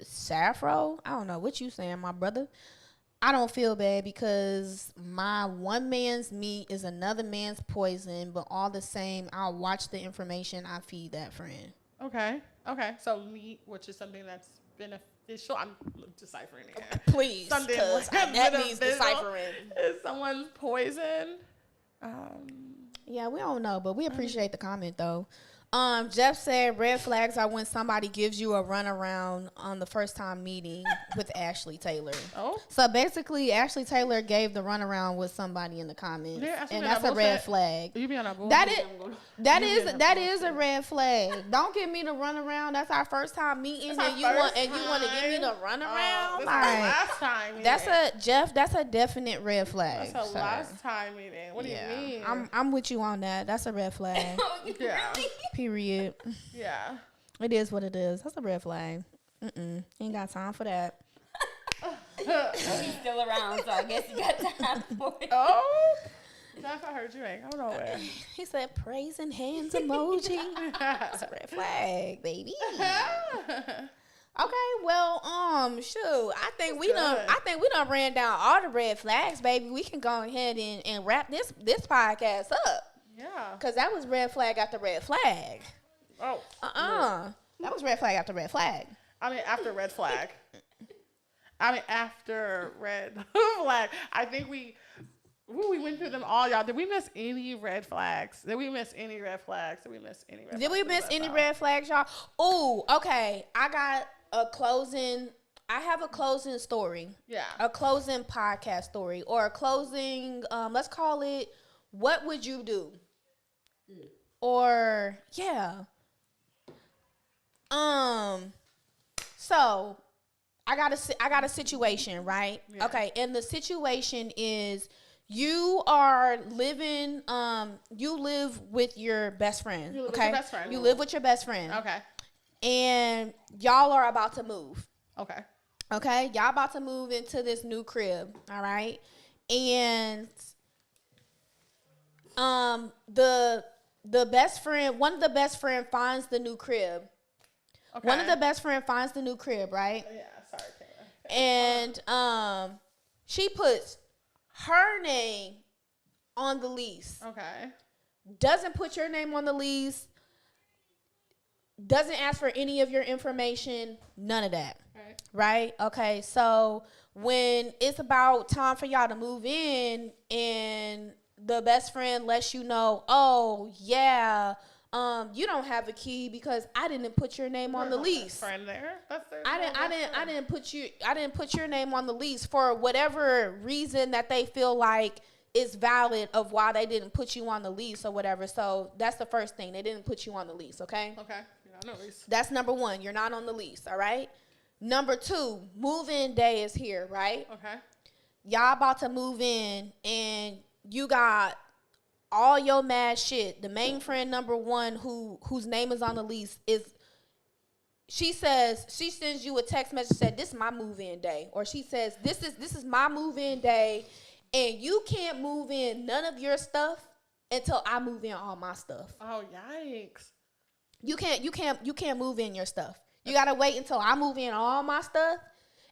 Saffro. I don't know what you saying, my brother. I don't feel bad because my one man's meat is another man's poison, but all the same, I'll watch the information I feed that friend. Okay. So meat, which is something that's beneficial. I'm deciphering it. Please, Something because like that needs beneficial deciphering. Is someone's poison? Yeah, we don't know, but we appreciate the comment though. Jeff said red flags are when somebody gives you a runaround on the first time meeting with Ashley Taylor. Oh. So basically, Ashley Taylor gave the runaround with somebody in the comments, Yeah, I seen and that that's a red bullshit. flag. You be on that bullshit. That is a red flag. Don't give me the runaround. That's our first time meeting, That's our and you want first to give me the time. runaround. This is Like, our last time meeting. that's a definite red flag. That's a sir. last time meeting. What do you mean? I'm with you on that. That's a red flag. yeah. Period. Yeah. It is what it is. That's a red flag. Ain't got time for that. He's still around, so I guess you got time for it. Oh. Jeff, I heard you ain't go nowhere. He said praise and hands emoji. That's a red flag, baby. Okay, well, shoot. I think we done ran down all the red flags, baby. We can go ahead and wrap this podcast up. Yeah. Cause that was red flag after red flag. Oh. That was red flag after red flag. I mean, after red flag. After red flag. I think we went through them all, y'all. Did we miss any red flags? Did we miss any red flags? Did we miss any red flags, y'all? Oh, okay. I have a closing story. Yeah. A closing podcast story or a closing, let's call it, what would you do? Or, yeah. So I got a situation, right? Yeah. Okay. And the situation is you are living, you live with your best friend. You live with okay. your best friend. You live with your best friend. Okay. And y'all are about to move. Okay. Okay. Y'all about to move into this new crib. All right. And the best friend, one of the best friend finds the new crib. Okay. One of the best friend finds the new crib, right? Yeah, sorry, Taylor. And she puts her name on the lease. Okay. Doesn't put your name on the lease. Doesn't ask for any of your information. None of that. Right? Okay. So when it's about time for y'all to move in and the best friend lets you know, oh yeah, you don't have a key because I didn't put your name on the lease. Friend there. I didn't put your name on the lease for whatever reason that they feel like is valid of why they didn't put you on the lease or whatever. So that's the first thing. They didn't put you on the lease, okay? Okay. You're not on the lease. That's number one. You're not on the lease, all right? Number two, move-in day is here, right? Okay. Y'all about to move in and you got all your mad shit. The main friend number one whose name is on the lease is she sends you a text message said this is my move-in day, or she says this is my move-in day, and you can't move in none of your stuff until I move in all my stuff. Oh, yikes. You can't move in your stuff. You gotta wait until I move in all my stuff,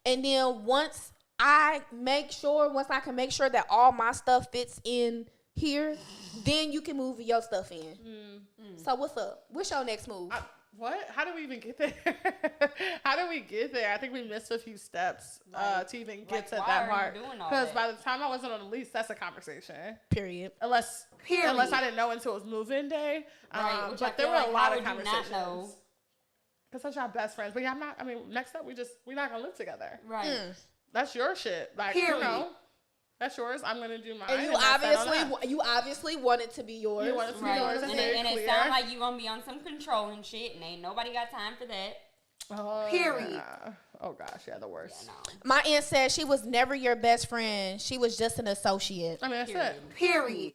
and then once I can make sure that all my stuff fits in here, then you can move your stuff in. So what's up? What's your next move? What? How do we even get there? How do we get there? I think we missed a few steps to even get to that part. Because by the time I wasn't on the lease, that's a conversation. Period. Unless I didn't know until it was move-in day. Right, but there were a lot of conversations. Because such our best friends. But yeah, next up, we're not going to live together. Right. That's your shit. Like, you know. That's yours. I'm gonna do mine. And you obviously want it to be yours. You want it to be yours. And it sounds like you gonna be on some controlling shit, and ain't nobody got time for that. Oh, period. Yeah. Oh gosh, yeah, the worst. Yeah, no. My aunt said she was never your best friend. She was just an associate. I mean, that's it. Period.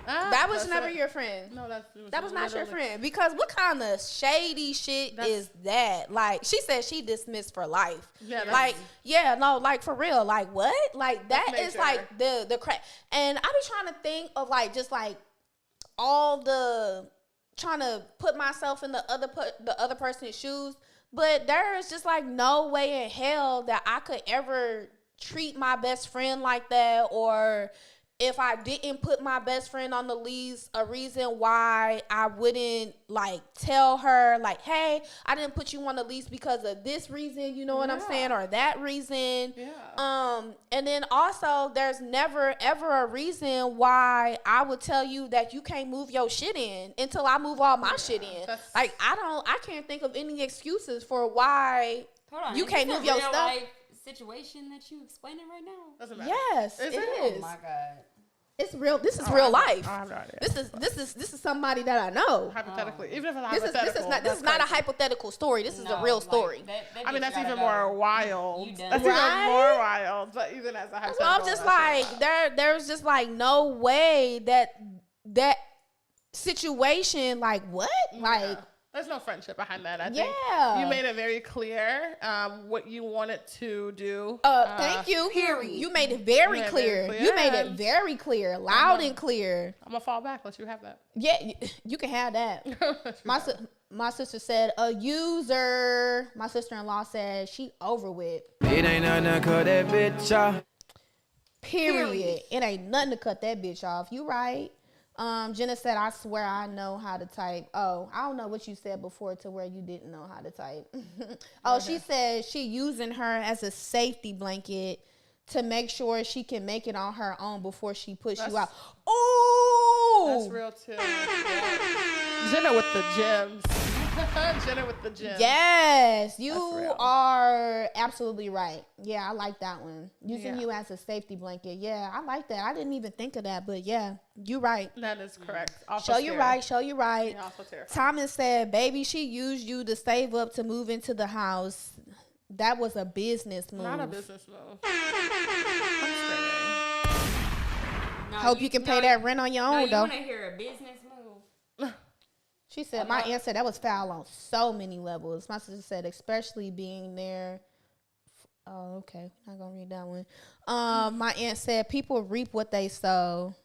That was never your friend. No, that was not your friend. Because what kind of shady shit is that? Like, she said she dismissed for life. Yeah. Like for real. Like what? Like that is like the crack. And I be trying to think of like just like all the trying to put myself in the other person's shoes, but there is just like no way in hell that I could ever treat my best friend like that, or if I didn't put my best friend on the lease, a reason why I wouldn't like tell her like, hey, I didn't put you on the lease because of this reason, you know what I'm saying, or that reason. Yeah. And then also there's never ever a reason why I would tell you that you can't move your shit in until I move all my shit in. Like I can't think of any excuses for why you can't move your stuff. Life situation that you explaining right now? Doesn't matter. Yes, it is. Oh my God. It's real. This is real life. I have no idea. This is somebody that I know. Hypothetically, even if it's This is not a hypothetical story. This is a real story. I mean, that's even more wild. That's even more wild. But even as a hypothetical, so I'm just like there's just like no way that situation, like what? Like there's no friendship behind that. I think yeah. You made it very clear what you wanted to do. Thank you. Period. You made it very clear. You made it very clear, loud and clear. I'm gonna fall back. Let you have that. Yeah, you can have that. My sister said a user. My sister-in-law said she over with. It ain't nothing to cut that bitch off. Period. It ain't nothing to cut that bitch off. You right. Jenna said, I swear I know how to type. Oh, I don't know what you said before to where you didn't know how to type. She said she using her as a safety blanket to make sure she can make it on her own before she puts you out. Oh! That's real too. Jenna with the gems. Jenna with the gems. Yes, you are absolutely right. Yeah, I like that one. Using you as a safety blanket. Yeah, I like that. I didn't even think of that, but yeah, you right. That is correct. Show you right. Yeah, also terrifying. Thomas said, baby, she used you to save up to move into the house. That was a business move. Not a business move. Hope you can pay that rent on your own, though. You want to hear a business move? She said, my aunt said that was foul on so many levels. My sister said, especially being there. Oh, okay. Not going to read that one. My aunt said, people reap what they sow.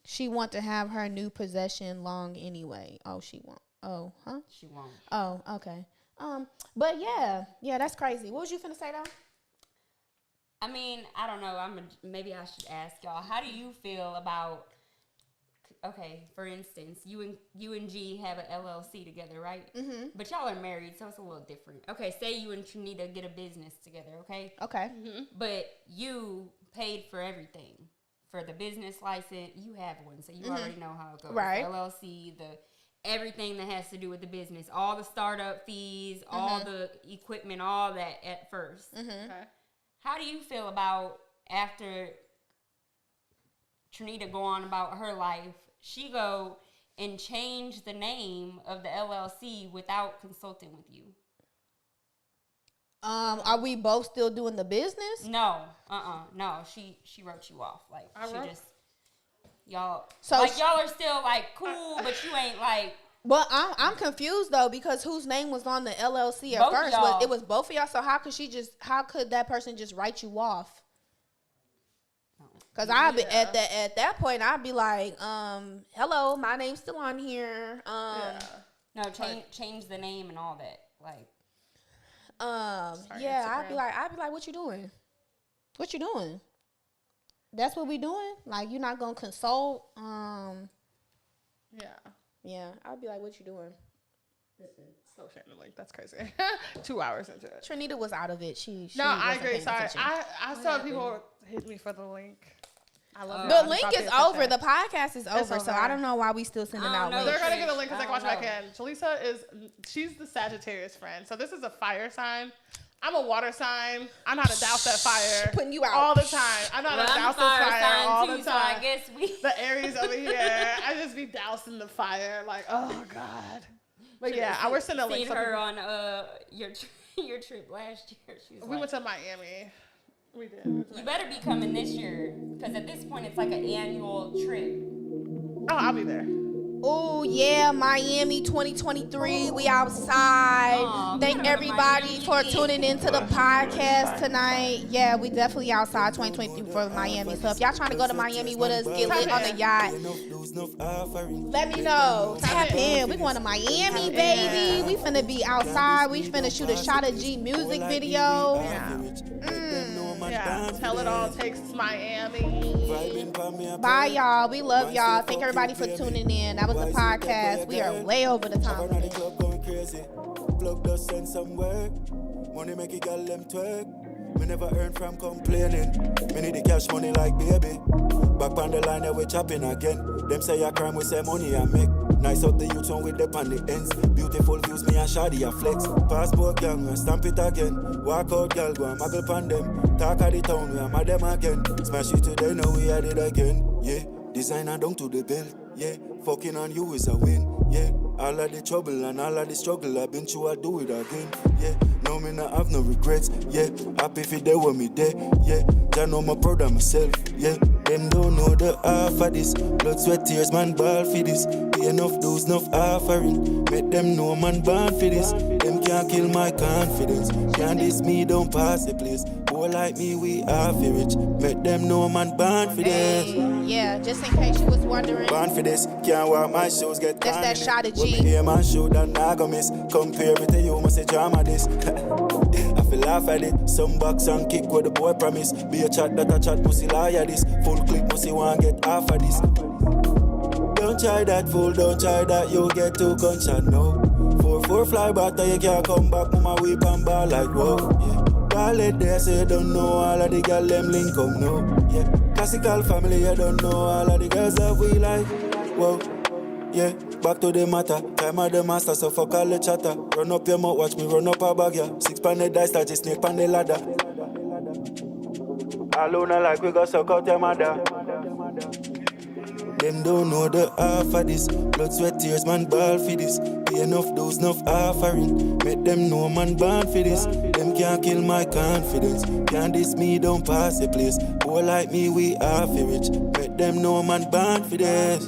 She want to have her new possession long anyway. Oh, she won't. Oh, huh? She won't. Oh, okay. But yeah, that's crazy. What was you finna say, though? I mean, I don't know. Maybe I should ask y'all. How do you feel about? Okay, for instance, you and G have an LLC together, right? Mm-hmm. But y'all are married, so it's a little different. Okay, say you and Trinita get a business together, okay? Okay. Mm-hmm. But you paid for everything. For the business license, you have one, so you already know how it goes. Right. The LLC, everything that has to do with the business, all the startup fees, all the equipment, all that at first. Mm-hmm. Okay. How do you feel about after Trinita go on about her life, she go and change the name of the LLC without consulting with you? Are we both still doing the business? No. No, she wrote you off. Like, y'all. So like, y'all are still, like, cool, but you ain't, like, But I'm confused though because whose name was on the LLC at Both first? y'all. It was both of y'all. So how could that person just write you off? Cause I'd be at that point I'd be like, hello, my name's still on here. No, change the name and all that. Like, I'd be like, what you doing? What you doing? That's what we doing? Like, you're not gonna consult? Yeah, I'd be like, what you doing? So sharing the link. That's crazy. 2 hours into it. Trinita was out of it. She No, I wasn't agree. paying Sorry. attention. I saw people hit me for the link. I love The link is over. The podcast is over. So over. I don't know why we still sending I out don't know. links. They're gonna get a link because I can watch I back don't in. Jaleesa she's the Sagittarius friend. So this is a fire sign. I'm a water sign. I know how to douse that fire. Putting you out. all the time. I know how to I'm a douse fire the fire sign all too, the so time. I guess we. The Aries over here. I just be dousing the fire. Like, oh God. But yeah, we're sending a link. Seen her on your trip last year. She was We like, went to Miami. We did. you better be coming this year because at this point it's like an annual trip. Oh, I'll be there. Oh yeah, Miami 2023. We outside. Aw, Thank we gotta go to everybody Miami for again. tuning into the podcast tonight. Yeah, we definitely outside 2023 for Miami. So if y'all trying to go to Miami with us, get lit on the yacht. Let me know. Tap in. We going to Miami, baby. We finna be outside. We finna shoot a Shot of G music video. Yeah. Tell It All Takes Miami. Bye, y'all. We love y'all. Thank everybody for tuning in. That was the podcast. We are way over the time. Around the club going crazy. Plug does send some work. Money make it gal them twerk. Me never earn from complaining. Me need the cash money like baby. Back on the line that we chopping again. Them say a crime, we say money I make. Nice up the youth one with the on the ends. Beautiful views, me and Shadi a flex. Passport gang, we stamp it again. Walk out girl, go and muggle pan them. Talk of the town, we are mad them again. Smash it today, now we had it again. Yeah, designer down to the belt. Yeah, fucking on you is a win. Yeah, all of the trouble and all of the struggle I've been through, I do it again. Yeah, no me not have no regrets. Yeah, happy if they with me there. Yeah, I know my proud of myself. Yeah, them don't know the half of this. Blood, sweat, tears, man, ball for this. Be enough dues, enough offering. Make them know man born for this. Them can't kill my confidence. Can't diss me, don't pass the place. Boy like me, we are for rich. Make them know man born for this. Yeah, just in case you was wondering. Born for this, can't wear my shoes, get That's that Shot of When G. me hear my show, that I go miss. Compare me to you, must say drama this. I feel laugh at it. Some box and kick what the boy promise. Be a chat that a chat, pussy liar this. Full clip, pussy want get half of this. Don't try that, fool, don't try that, you get 2 gunshot, no. 4-4 fly back, you can't come back, mama whip and ball like, whoa, yeah. Ball it there, so you don't know all of the girl them link up, no, yeah. Classical family, you don't know all of the girls that we like, whoa, yeah. Back to the matter, time of the master, so fuck all the chatter. Run up your mouth, watch me run up a bag, yeah. 6 pan the dice, touch a snake pan the ladder. Alone like we got suck out your mother. Them don't know the half of this. Blood, sweat, tears, man, ball for this. Be enough dose, enough offering. Make them know man born for this. Them can't kill my confidence. Can't diss me, don't pass the place. Boy like me, we are for rich. Make them know man born for this.